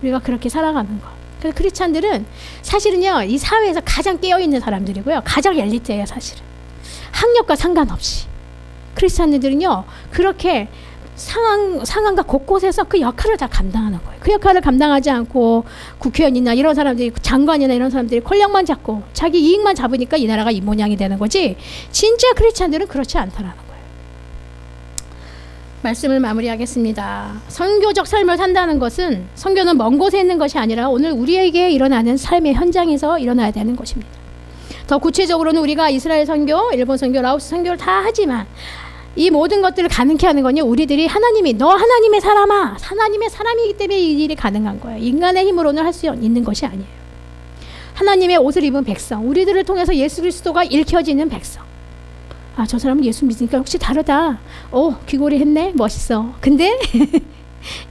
우리가 그렇게 살아가는 것. 그래서 크리스찬들은 사실은요 이 사회에서 가장 깨어있는 사람들이고요. 가장 엘리트예요 사실은. 학력과 상관없이. 크리스찬들은요 그렇게 상황과 곳곳에서 그 역할을 다 감당하는 거예요. 그 역할을 감당하지 않고 국회의원이나 이런 사람들이 장관이나 이런 사람들이 권력만 잡고 자기 이익만 잡으니까 이 나라가 이 모양이 되는 거지 진짜 크리스찬들은 그렇지 않다라는 거예요. 말씀을 마무리하겠습니다. 선교적 삶을 산다는 것은 선교는 먼 곳에 있는 것이 아니라 오늘 우리에게 일어나는 삶의 현장에서 일어나야 되는 것입니다. 더 구체적으로는 우리가 이스라엘 선교, 일본 선교, 라오스 선교를 다 하지만 이 모든 것들을 가능케 하는 건요. 우리들이 하나님이 너 하나님의 사람아 하나님의 사람이기 때문에 이 일이 가능한 거예요. 인간의 힘으로는 할 수 있는 것이 아니에요. 하나님의 옷을 입은 백성 우리들을 통해서 예수 그리스도가 읽혀지는 백성 아, 저 사람은 예수 믿으니까 혹시 다르다. 귀골이 했네. 멋있어. 근데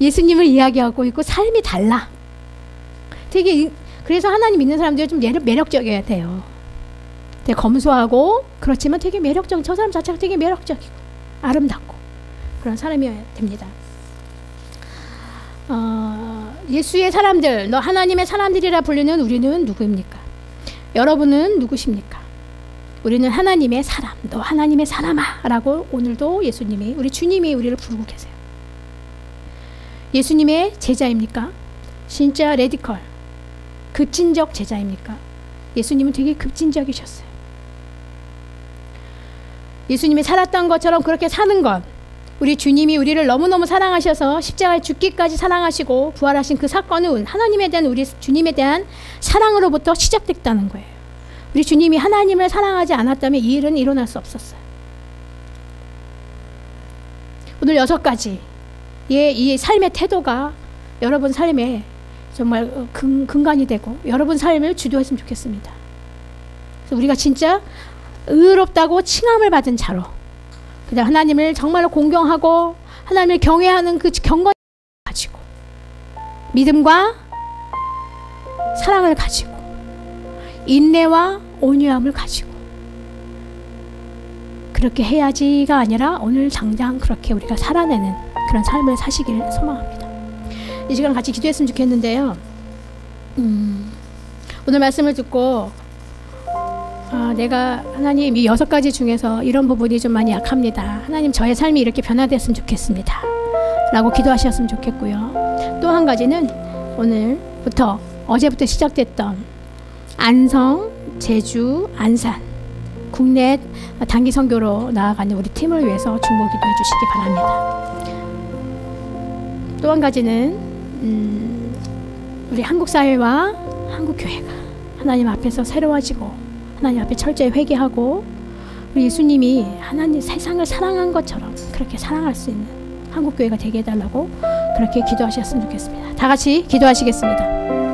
예수님을 이야기하고 있고 삶이 달라. 되게 그래서 하나님 믿는 사람들이 좀 매력적이어야 돼요. 되게 검소하고 그렇지만 되게 매력적인 저 사람 자체가 되게 매력적이고 아름답고 그런 사람이어야 됩니다. 예수의 사람들, 너 하나님의 사람들이라 불리는 우리는 누구입니까? 여러분은 누구십니까? 우리는 하나님의 사람, 너 하나님의 사람아 라고 오늘도 예수님이 우리 주님이 우리를 부르고 계세요. 예수님의 제자입니까? 진짜 레디컬 급진적 제자입니까? 예수님은 되게 급진적이셨어요. 예수님이 살았던 것처럼 그렇게 사는 것 우리 주님이 우리를 너무너무 사랑하셔서 십자가에 죽기까지 사랑하시고 부활하신 그 사건은 하나님에 대한 우리 주님에 대한 사랑으로부터 시작됐다는 거예요. 우리 주님이 하나님을 사랑하지 않았다면 이 일은 일어날 수 없었어요. 오늘 6가지 이 삶의 태도가 여러분 삶에 정말 근간이 되고 여러분 삶을 주도했으면 좋겠습니다. 그래서 우리가 진짜 의롭다고 칭함을 받은 자로 그냥 하나님을 정말로 공경하고 하나님을 경외하는 그 경건을 가지고 믿음과 사랑을 가지고 인내와 온유함을 가지고 그렇게 해야지가 아니라 오늘 당장 그렇게 우리가 살아내는 그런 삶을 사시기를 소망합니다. 이 시간 같이 기도했으면 좋겠는데요. 오늘 말씀을 듣고 내가 하나님 이 6가지 중에서 이런 부분이 좀 많이 약합니다. 하나님 저의 삶이 이렇게 변화됐으면 좋겠습니다. 라고 기도하셨으면 좋겠고요. 또 한 가지는 오늘부터 어제부터 시작됐던 안성, 제주, 안산 국내 단기 선교로 나아가는 우리 팀을 위해서 중보 기도해 주시기 바랍니다. 또 한 가지는 우리 한국 사회와 한국 교회가 하나님 앞에서 새로워지고 하나님 앞에 철저히 회개하고 우리 예수님이 하나님 세상을 사랑한 것처럼 그렇게 사랑할 수 있는 한국 교회가 되게 해달라고 그렇게 기도하셨으면 좋겠습니다. 다 같이 기도하시겠습니다.